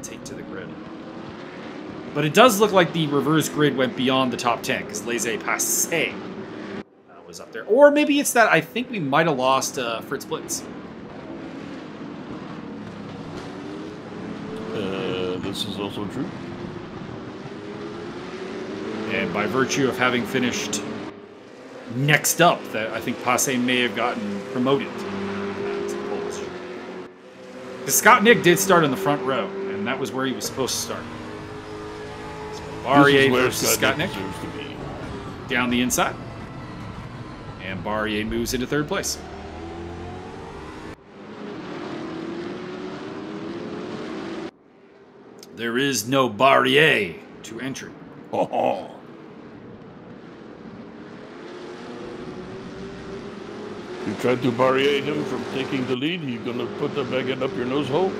S2: take to the grid. But it does look like the reverse grid went beyond the top 10, because Laissez-Passer was up there. Or maybe it's that I think we might have lost Fritz Blitz.
S1: This is also true.
S2: And by virtue of having finished next up, that I think Passe may have gotten promoted to Polish. Because Scott Nick did start in the front row, and that was where he was supposed to start. So Barrier versus Scott Nick down the inside. And Barrier moves into 3rd place. There is no Barrier to entry.
S1: Oh. You tried to barrier him from taking the lead, you gonna put the baguette up your nose hole?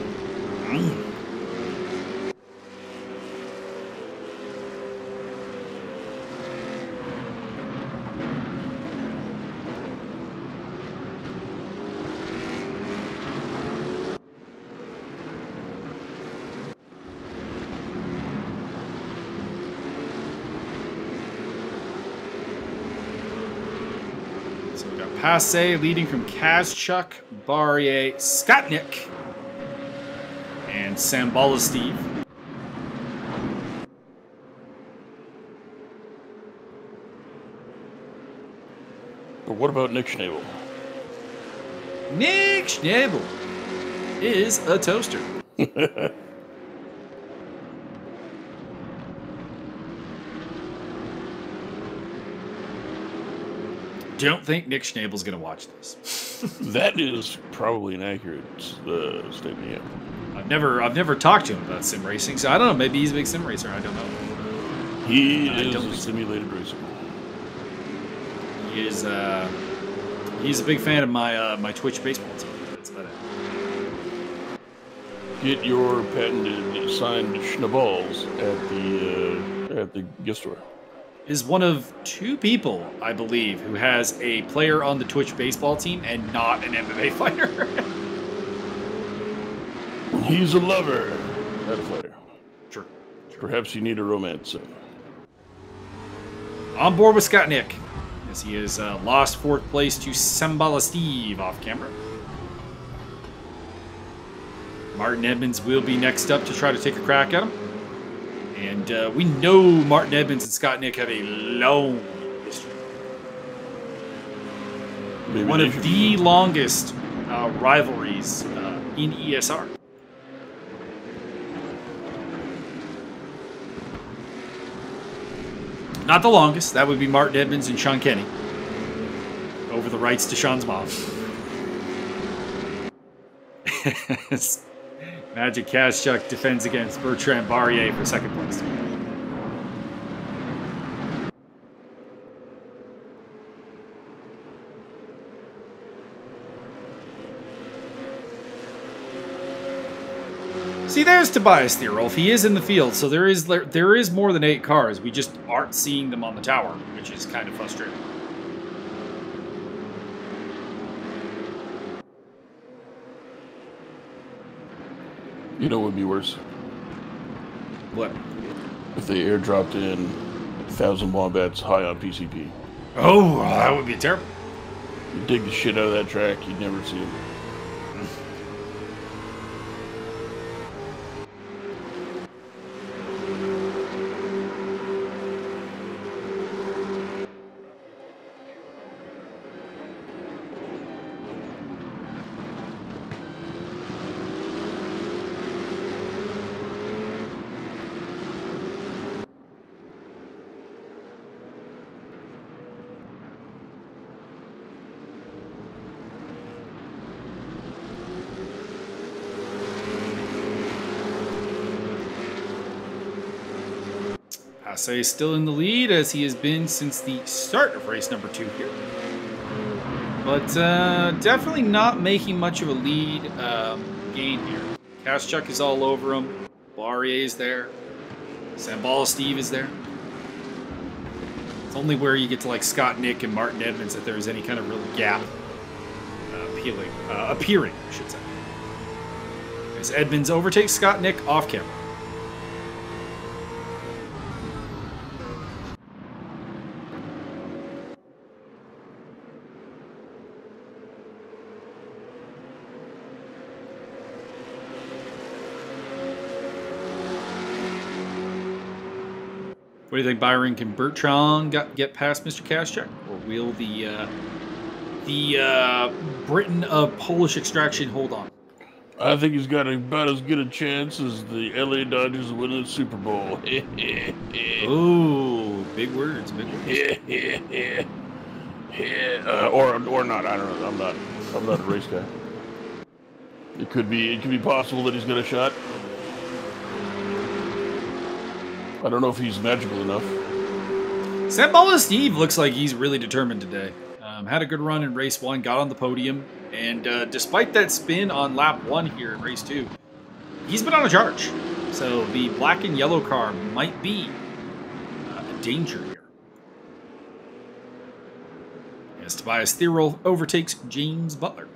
S2: Passe leading from Kazchuk, Barrier, Scott Nick, and Sambala Steve.
S1: But what about Nick Schnabel?
S2: Nick Schnabel is a toaster. Don't think Nick Schnabel's going to watch this.
S1: That is probably an accurate statement. Yeah.
S2: I've never talked to him about sim racing, so I don't know. Maybe he's a big sim racer. I don't know.
S1: He is a simulated racer.
S2: He is. He's a big fan of my Twitch baseball team. That's about it.
S1: Get your patented signed Schnabels at the gift store.
S2: Is one of 2 people, I believe, who has a player on the Twitch baseball team and not an MMA fighter.
S1: He's a lover, not a fighter.
S2: Sure.
S1: Perhaps you need a romance.
S2: On board with Scott Nick, as he has lost 4th place to Sambala Steve off camera. Martin Edmonds will be next up to try to take a crack at him. And we know Martin Edmonds and Scott Nick have a long history.
S1: Maybe
S2: one of the longest rivalries in ESR. Not the longest. That would be Martin Edmonds and Sean Kenny. Over the rights to Sean's mom. Magic Kazchuk defends against Bertrand Barrier for 2nd place. See, there's Tobias Theerolf. He is in the field, so there is more than 8 cars. We just aren't seeing them on the tower, which is kind of frustrating.
S1: You know what would be worse?
S2: What?
S1: If they airdropped in 1,000 wombats high on PCP.
S2: Oh, that would be terrible.
S1: You dig the shit out of that track, you'd never see them.
S2: Passe is still in the lead, as he has been since the start of race number 2 here. But definitely not making much of a lead gain here. Kaschuk is all over him. Barrier is there. Sambala Steve is there. It's only where you get to like Scott Nick and Martin Edmonds that there's any kind of real gap appearing, I should say. As Edmonds overtakes Scott Nick off camera. What do you think, Byron? Can Bertrand get past Mr. Kaschuk? Or will the Briton of Polish extraction hold on?
S1: I think he's got about as good a chance as the LA Dodgers winning the Super Bowl.
S2: Oh, big words, big words.
S1: Or not. I don't know. I'm not a race guy. It could be possible that he's got a shot. I don't know if he's magical enough.
S2: Sambala Steve looks like he's really determined today. Had a good run in race 1, got on the podium, and despite that spin on lap 1 here in race 2, he's been on a charge. So the black and yellow car might be a danger here. As Tobias Theerolf overtakes James Butler.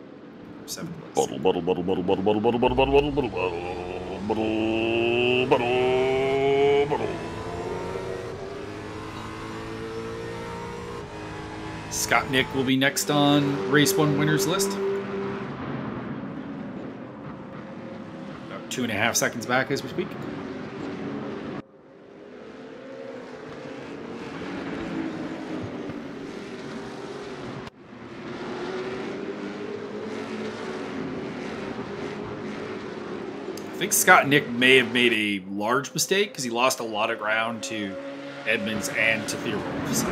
S2: 7th place.
S1: Bottle.
S2: Scott Nick will be next on race 1 winners list. About 2.5 seconds back as we speak. I think Scott Nick may have made a large mistake because he lost a lot of ground to Edmonds and to Theerolf. So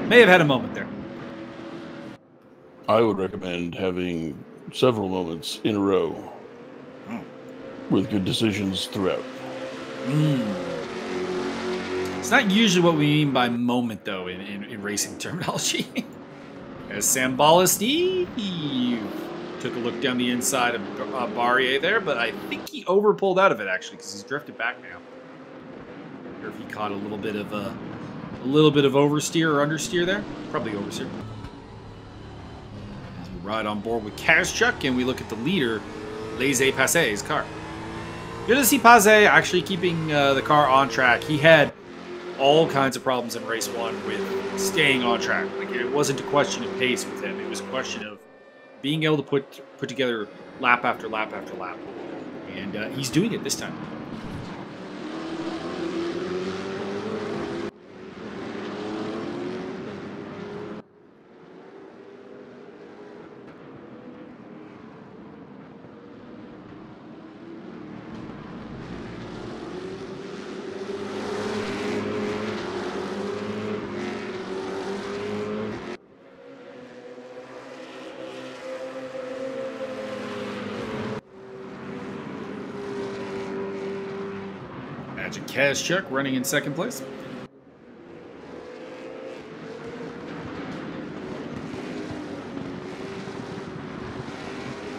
S2: may have had a moment there.
S1: I would recommend having several moments in a row with good decisions throughout.
S2: It's not usually what we mean by moment, though, in racing terminology. As Sambala Steve took a look down the inside of Barrier there, but I think he over-pulled out of it, actually, because he's drifted back now. I wonder if he caught a little bit of oversteer or understeer there. Probably oversteer. As we ride on board with Kaschuk, and we look at the leader, Laissez-Passer's car. Good to see Passe actually keeping the car on track. He had all kinds of problems in race 1 with staying on track. Like, it wasn't a question of pace with him. It was a question of being able to put together lap after lap after lap. And he's doing it this time. Kaschuk running in 2nd place.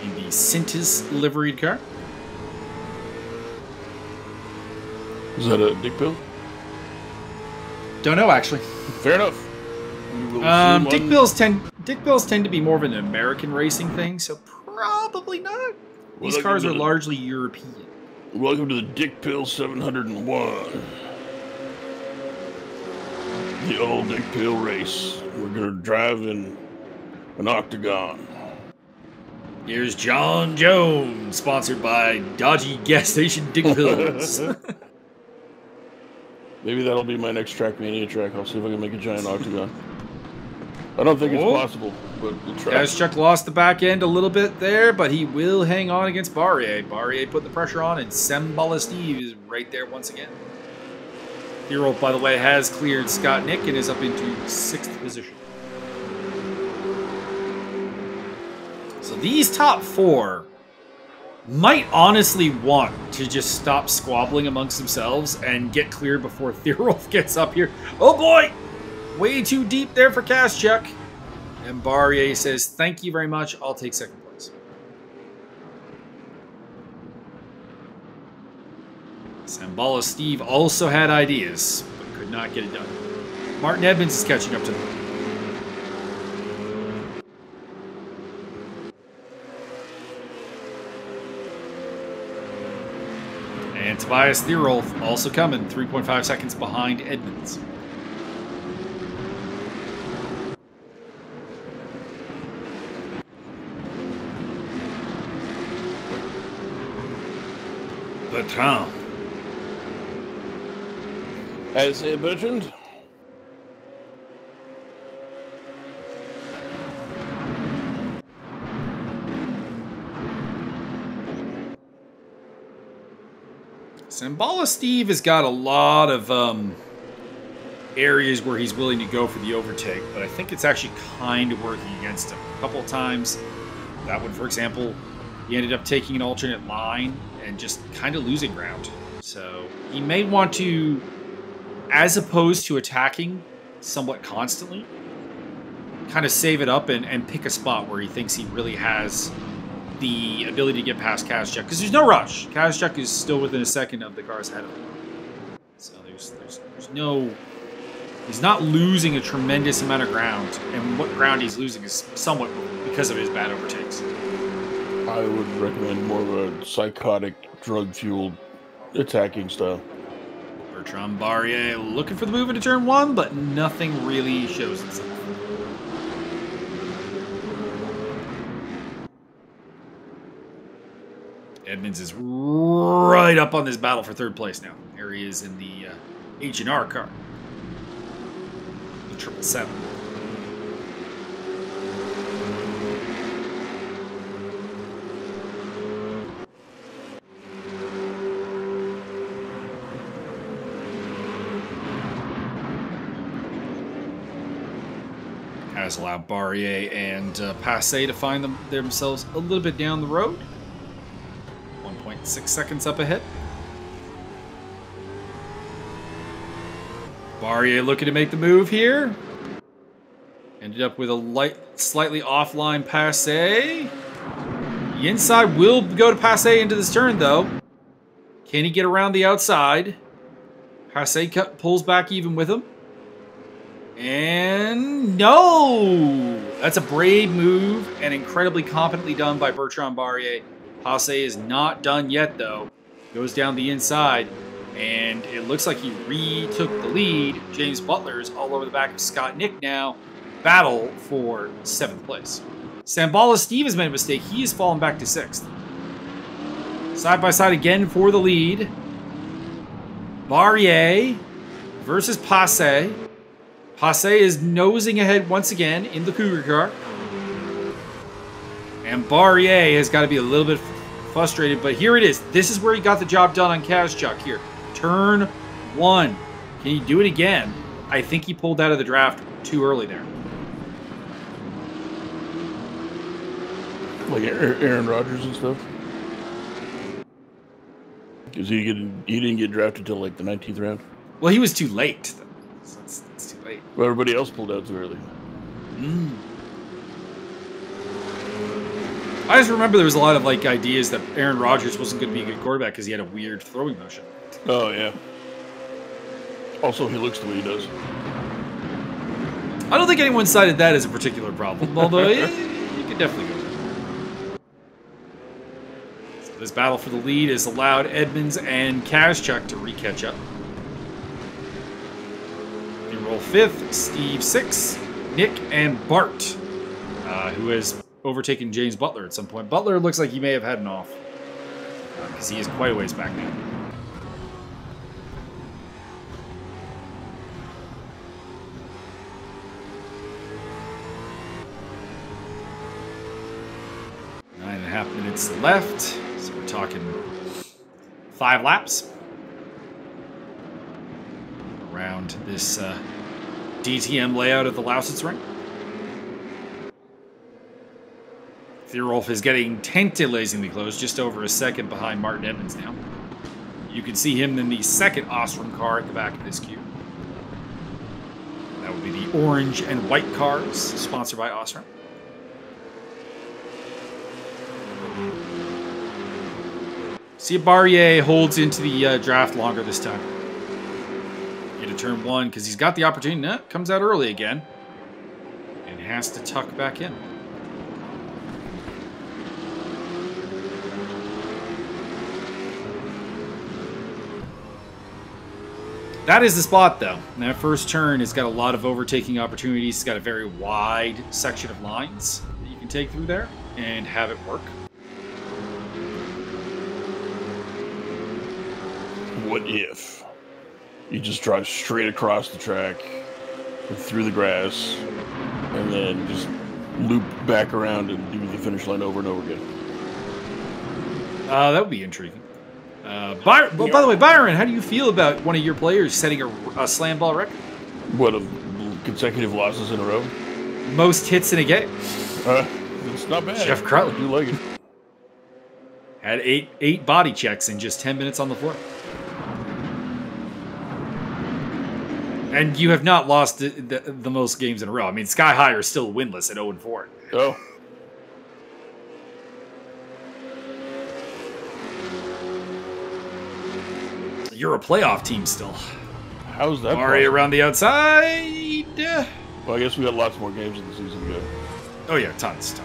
S2: In the Cintas liveried car.
S1: Is that a dick pill?
S2: Don't know, actually.
S1: Fair enough.
S2: Dick bills tend to be more of an American racing thing, so probably not. These cars are largely European.
S1: Welcome to the Dick Pill 701. The old Dick Pill race. We're gonna drive in an octagon.
S2: Here's John Jones, sponsored by Dodgy Gas Station Dick Pills.
S1: Maybe that'll be my next Trackmania track. I'll see if I can make a giant octagon. I don't think it's possible, but we'll try.
S2: Kazchuk lost the back end a little bit there, but he will hang on against Barrier. Barrier put the pressure on, and Sembala Steve is right there once again. Hero, by the way, has cleared Scott Nick and is up into 6th position. So these top 4 might honestly want to just stop squabbling amongst themselves and get cleared before Thierolf gets up here. Oh boy! Way too deep there for Kazchuk. And Barrier says, thank you very much. I'll take 2nd place. Sambala Steve also had ideas, but could not get it done. Martin Edmonds is catching up to them. And Tobias Thierolf also coming, 3.5 seconds behind Edmonds. Bertrand.
S1: As a Bertrand.
S2: Sambala Steve has got a lot of areas where he's willing to go for the overtake, but I think it's actually kind of working against him. A couple of times, that one, for example, he ended up taking an alternate line and just kind of losing ground. So he may want to, as opposed to attacking somewhat constantly, kind of save it up and pick a spot where he thinks he really has the ability to get past Kazchuk, because there's no rush. Kazchuk is still within a second of the cars ahead of him. So there's no... He's not losing a tremendous amount of ground, and what ground he's losing is somewhat because of his bad overtakes.
S1: I would recommend more of a psychotic, drug-fueled attacking style.
S2: Bertrand Barrier looking for the move into turn 1, but nothing really shows itself. Edmonds is right up on this battle for 3rd place now. There he is in the H&R car. The 777. Has allowed Barrier and Passé to find themselves a little bit down the road. 1.6 seconds up ahead. Barrier looking to make the move here. Ended up with a slightly offline Passé. The inside will go to Passé into this turn, though. Can he get around the outside? Passé pulls back even with him. And no! That's a brave move and incredibly competently done by Bertrand Barrier. Passé is not done yet, though. Goes down the inside, and it looks like he retook the lead. James Butler's all over the back of Scott Nick now. Battle for 7th place. Sambala Steve has made a mistake. He has fallen back to 6th. Side by side again for the lead. Barrier versus Passé. Passé is nosing ahead once again in the Cougar car. And Barrier has got to be a little bit frustrated, but here it is. This is where he got the job done on Kazchuk here. Turn 1. Can he do it again? I think he pulled out of the draft too early there.
S1: Like Aaron Rodgers and stuff? Because he didn't get drafted until like the 19th round?
S2: Well, he was too late. That's too late.
S1: Well, everybody else pulled out too early.
S2: I just remember there was a lot of ideas that Aaron Rodgers wasn't going to be a good quarterback because he had a weird throwing motion.
S1: Oh, yeah. Also, he looks the way he does.
S2: I don't think anyone cited that as a particular problem, although you could definitely go there. So this battle for the lead has allowed Edmonds and Koenigsegg to re-catch up. They roll 5th, Steve 6th, Nick and Bart, who has overtaken James Butler at some point. Butler looks like he may have had an off, because he is quite a ways back now. Minutes left, so we're talking 5 laps around this DTM layout of the Lausitzring. Thierolf is getting tantalizingly close, just over a second behind Martin Edmonds now. You can see him in the second Ostrom car at the back of this queue. That would be the orange and white cars, sponsored by Ostrom. See if Barrier holds into the draft longer this time. Into turn 1, because he's got the opportunity. No, comes out early again. And has to tuck back in. That is the spot, though. And that first turn has got a lot of overtaking opportunities. It's got a very wide section of lines that you can take through there and have it work.
S1: What if you just drive straight across the track and through the grass and then just loop back around and do the finish line over and over again?
S2: That would be intriguing. Byron, well, by the way, Byron, how do you feel about one of your players setting a slam ball record?
S1: What, consecutive losses in a row?
S2: Most hits in a game.
S1: It's not bad.
S2: Jeff Crowley.
S1: I do like it.
S2: Had eight body checks in just 10 minutes on the floor. And you have not lost the most games in a row. I mean, Sky High are still winless at 0-4.
S1: Oh.
S2: You're a playoff team still.
S1: How's that?
S2: Mari around the outside.
S1: Well, I guess we got lots more games in the season to go.
S2: Oh, yeah, tons.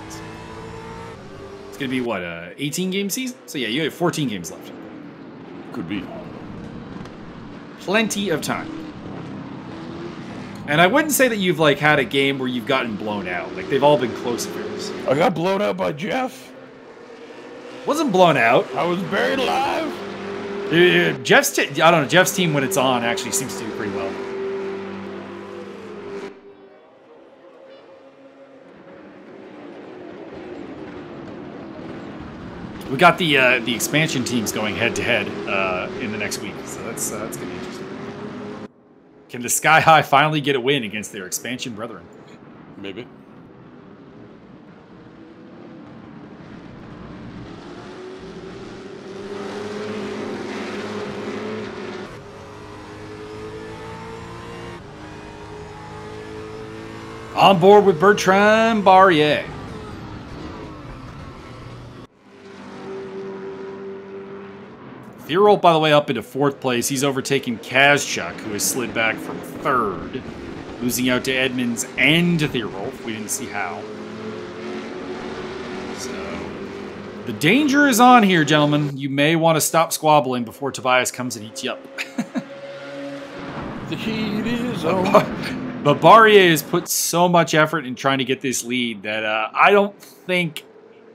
S2: It's going to be, what, 18-game season? So, yeah, you have 14 games left.
S1: Could be.
S2: Plenty of time. And I wouldn't say that you've, like, had a game where you've gotten blown out. Like, they've all been close affairs.
S1: I got blown out by Jeff.
S2: Wasn't blown out.
S1: I was buried alive.
S2: Jeff's I don't know. Jeff's team, when it's on, actually seems to do pretty well. We got the expansion teams going head to head in the next week, so that's gonna be interesting. Can the Sky High finally get a win against their expansion brethren?
S1: Maybe.
S2: On board with Bertrand Barrier. Thierolf, by the way, up into 4th place. He's overtaken Koenigsegg, who has slid back from 3rd, losing out to Edmonds and to Thierolf. We didn't see how. So, the danger is on here, gentlemen. You may want to stop squabbling before Tobias comes and eats you up.
S1: The heat is on.
S2: But Barrier has put so much effort in trying to get this lead that I don't think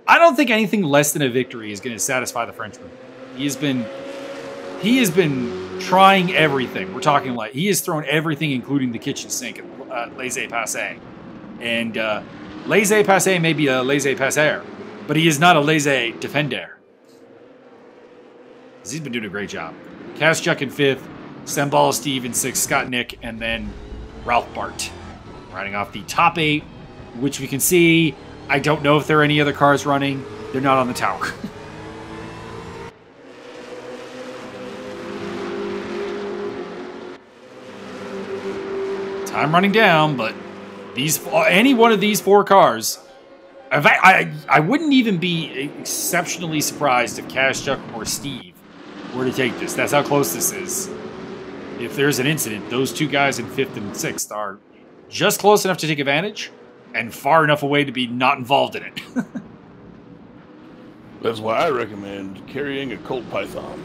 S2: anything less than a victory is going to satisfy the Frenchman. He has been trying everything. We're talking like he has thrown everything, including the kitchen sink at laissez-passer. And laissez-passer may be a laissez-passer, but he is not a laissez-defender. He's been doing a great job. Koenigsegg in 5th, Sembal Steve in 6th, Scott Nick, and then Ralph Bart riding off the top 8, which we can see. I don't know if there are any other cars running. They're not on the tower. Time running down, but any one of these 4 cars, in fact, I wouldn't even be exceptionally surprised if Koenigsegg or Steve were to take this. That's how close this is. if there's an incident, those two guys in 5th and 6th are just close enough to take advantage and far enough away to be not involved in it.
S1: That's why I recommend carrying a Colt Python.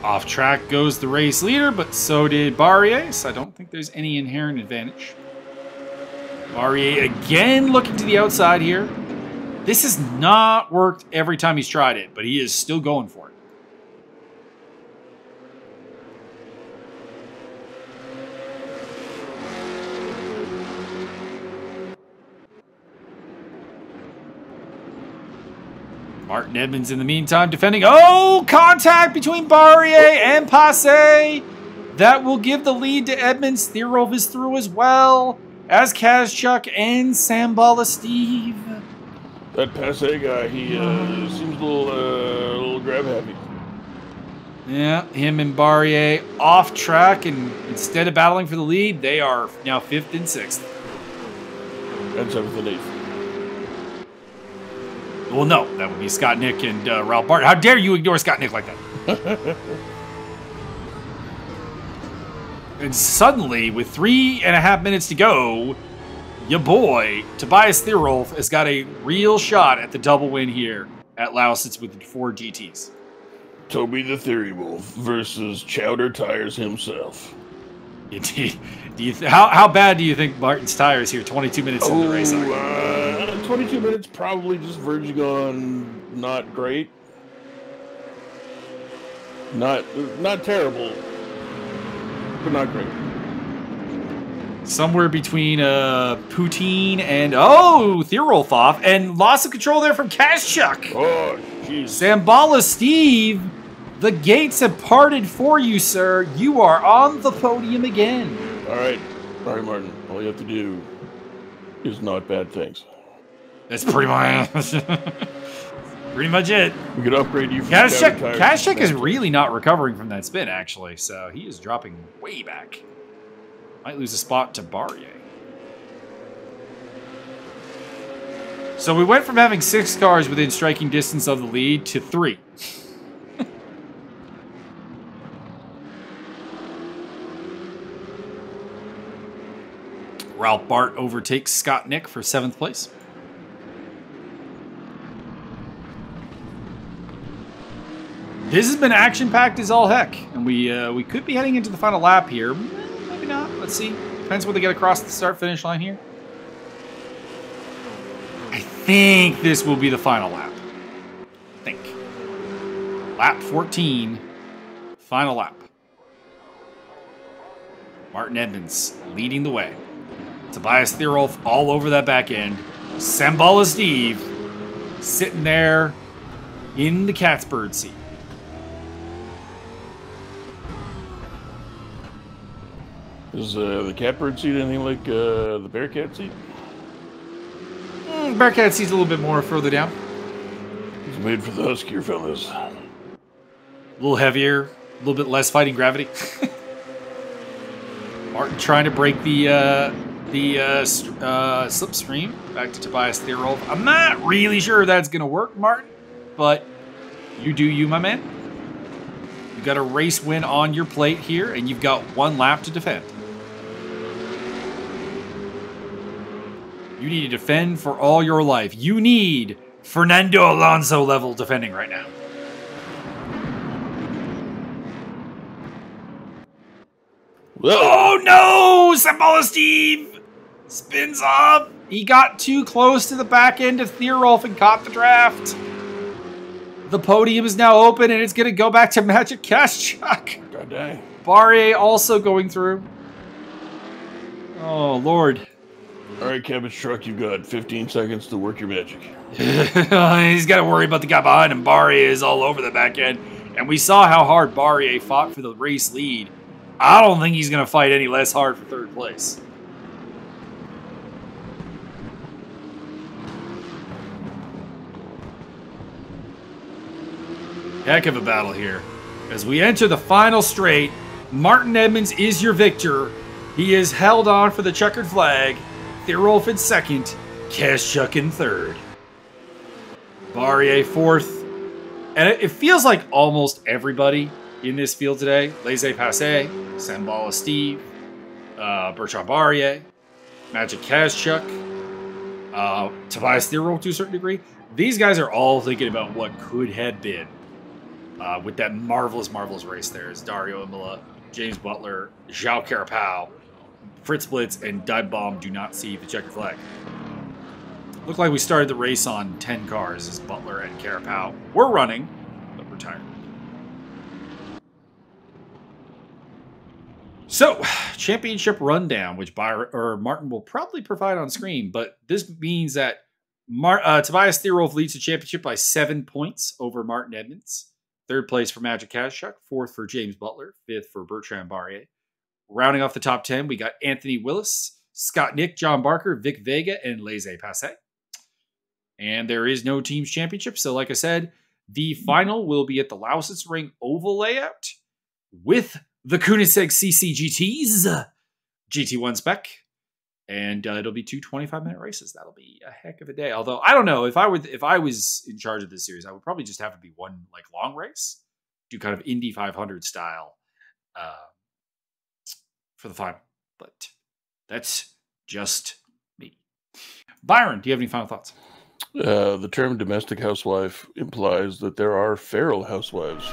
S2: Off track goes the race leader, but so did Barrier, so I don't think there's any inherent advantage. Barrier again looking to the outside here. This has not worked every time he's tried it, but he is still going for it. Martin Edmonds in the meantime defending. Oh, contact between Barrier and Passe. That will give the lead to Edmonds. Thierolf is through as well as Kazchuk and Sambala Steve.
S1: That Passe guy, he seems a little grab happy.
S2: Yeah, him and Barrier off track, and instead of battling for the lead, they are now 5th and 6th.
S1: And 7th and 8th.
S2: Well, no, that would be Scott Nick and Ralph Barton. How dare you ignore Scott Nick like that? And suddenly, with 3.5 minutes to go, your boy, Tobias Thierolf, has got a real shot at the double win here at Lausitz with the 4 GTs.
S1: Toby the Theory Wolf versus Chowder Tires himself.
S2: Indeed. How bad do you think Martin's tires here 22 minutes into the race are?
S1: 22 minutes, probably just verging on not great. Not terrible, but not great.
S2: Somewhere between poutine and Thierolf off, and loss of control there from Kazchuk.
S1: Oh, jeez.
S2: Sambala Steve, the gates have parted for you, sir. You are on the podium again.
S1: All right, Martin. All you have to do is not bad things.
S2: That's pretty much it.
S1: We could upgrade you.
S2: Kazchuk is really not recovering from that spin, actually, so he is dropping way back. Might lose a spot to Barrier. So we went from having 6 cars within striking distance of the lead to 3. Ralph Bart overtakes Scott Nick for 7th place. This has been action-packed as all heck, and we could be heading into the final lap here. Maybe not. Let's see. Depends where they get across the start-finish line here. I think this will be the final lap. I think. Lap 14. Final lap. Martin Edmonds leading the way. Tobias Thierolf all over that back end. Sambala Steve sitting there in the cat's bird seat.
S1: Is the catbird seat anything like the bearcat seat?
S2: Bearcat seat's a little bit more further down.
S1: It's made for the huskier fellas.
S2: A little heavier, a little bit less fighting gravity. Martin trying to break the slipstream back to Tobias Thierolf. I'm not really sure that's going to work, Martin, but you do you, my man. You've got a race win on your plate here, and you've got 1 lap to defend. You need to defend for all your life. You need Fernando Alonso level defending right now.
S1: Whoa.
S2: Oh no! Sambala Steve spins off. He got too close to the back end of Thierolf and caught the draft. The podium is now open, and it's going to go back to Magic Kazchuk.
S1: God dang.
S2: Barrier also going through. Oh, Lord.
S1: All right, Cabbage Truck, you've got 15 seconds to work your magic.
S2: He's got to worry about the guy behind him. Barrier is all over the back end. And we saw how hard Barrier fought for the race lead I don't think he's going to fight any less hard for third place. Heck of a battle here. As we enter the final straight, Martin Edmonds is your victor. He is held on for the checkered flag. Thierolf in second. Kaschuk in third. Barrier fourth. And it feels like almost everybody in this field today. Laissez-Passer, Sambala Steve, Bertrand Barrier, Magic Kaschuk, Tobias Thierolf to a certain degree. These guys are all thinking about what could have been with that marvelous, marvelous race there. Is Dario Imola, James Butler, João Carapau, Fritz Blitz, and Dive Bomb do not see the checkered flag. Looked like we started the race on 10 cars as Butler and Carapau were running, but retired. So, championship rundown, which Martin will probably provide on screen, but this means that Tobias Thierolf leads the championship by 7 points over Martin Edmonds. Third place for Magic Kaschuk, fourth for James Butler, fifth for Bertrand Barrier. Rounding off the top 10, we got Anthony Willis, Scott Nick, John Barker, Vic Vega, and Laissez-Passer. And there is no team's championship, so like I said, the final will be at the Lausitzring oval layout with the Koenigsegg CCGTs, GT1 spec, and it'll be 2 25-minute races. That'll be a heck of a day. Although I don't know if I was in charge of this series, I would probably just have it be one like long race, do kind of Indy 500 style for the final. But that's just me. Byron, do you have any final thoughts?
S1: The term domestic housewife implies that there are feral housewives.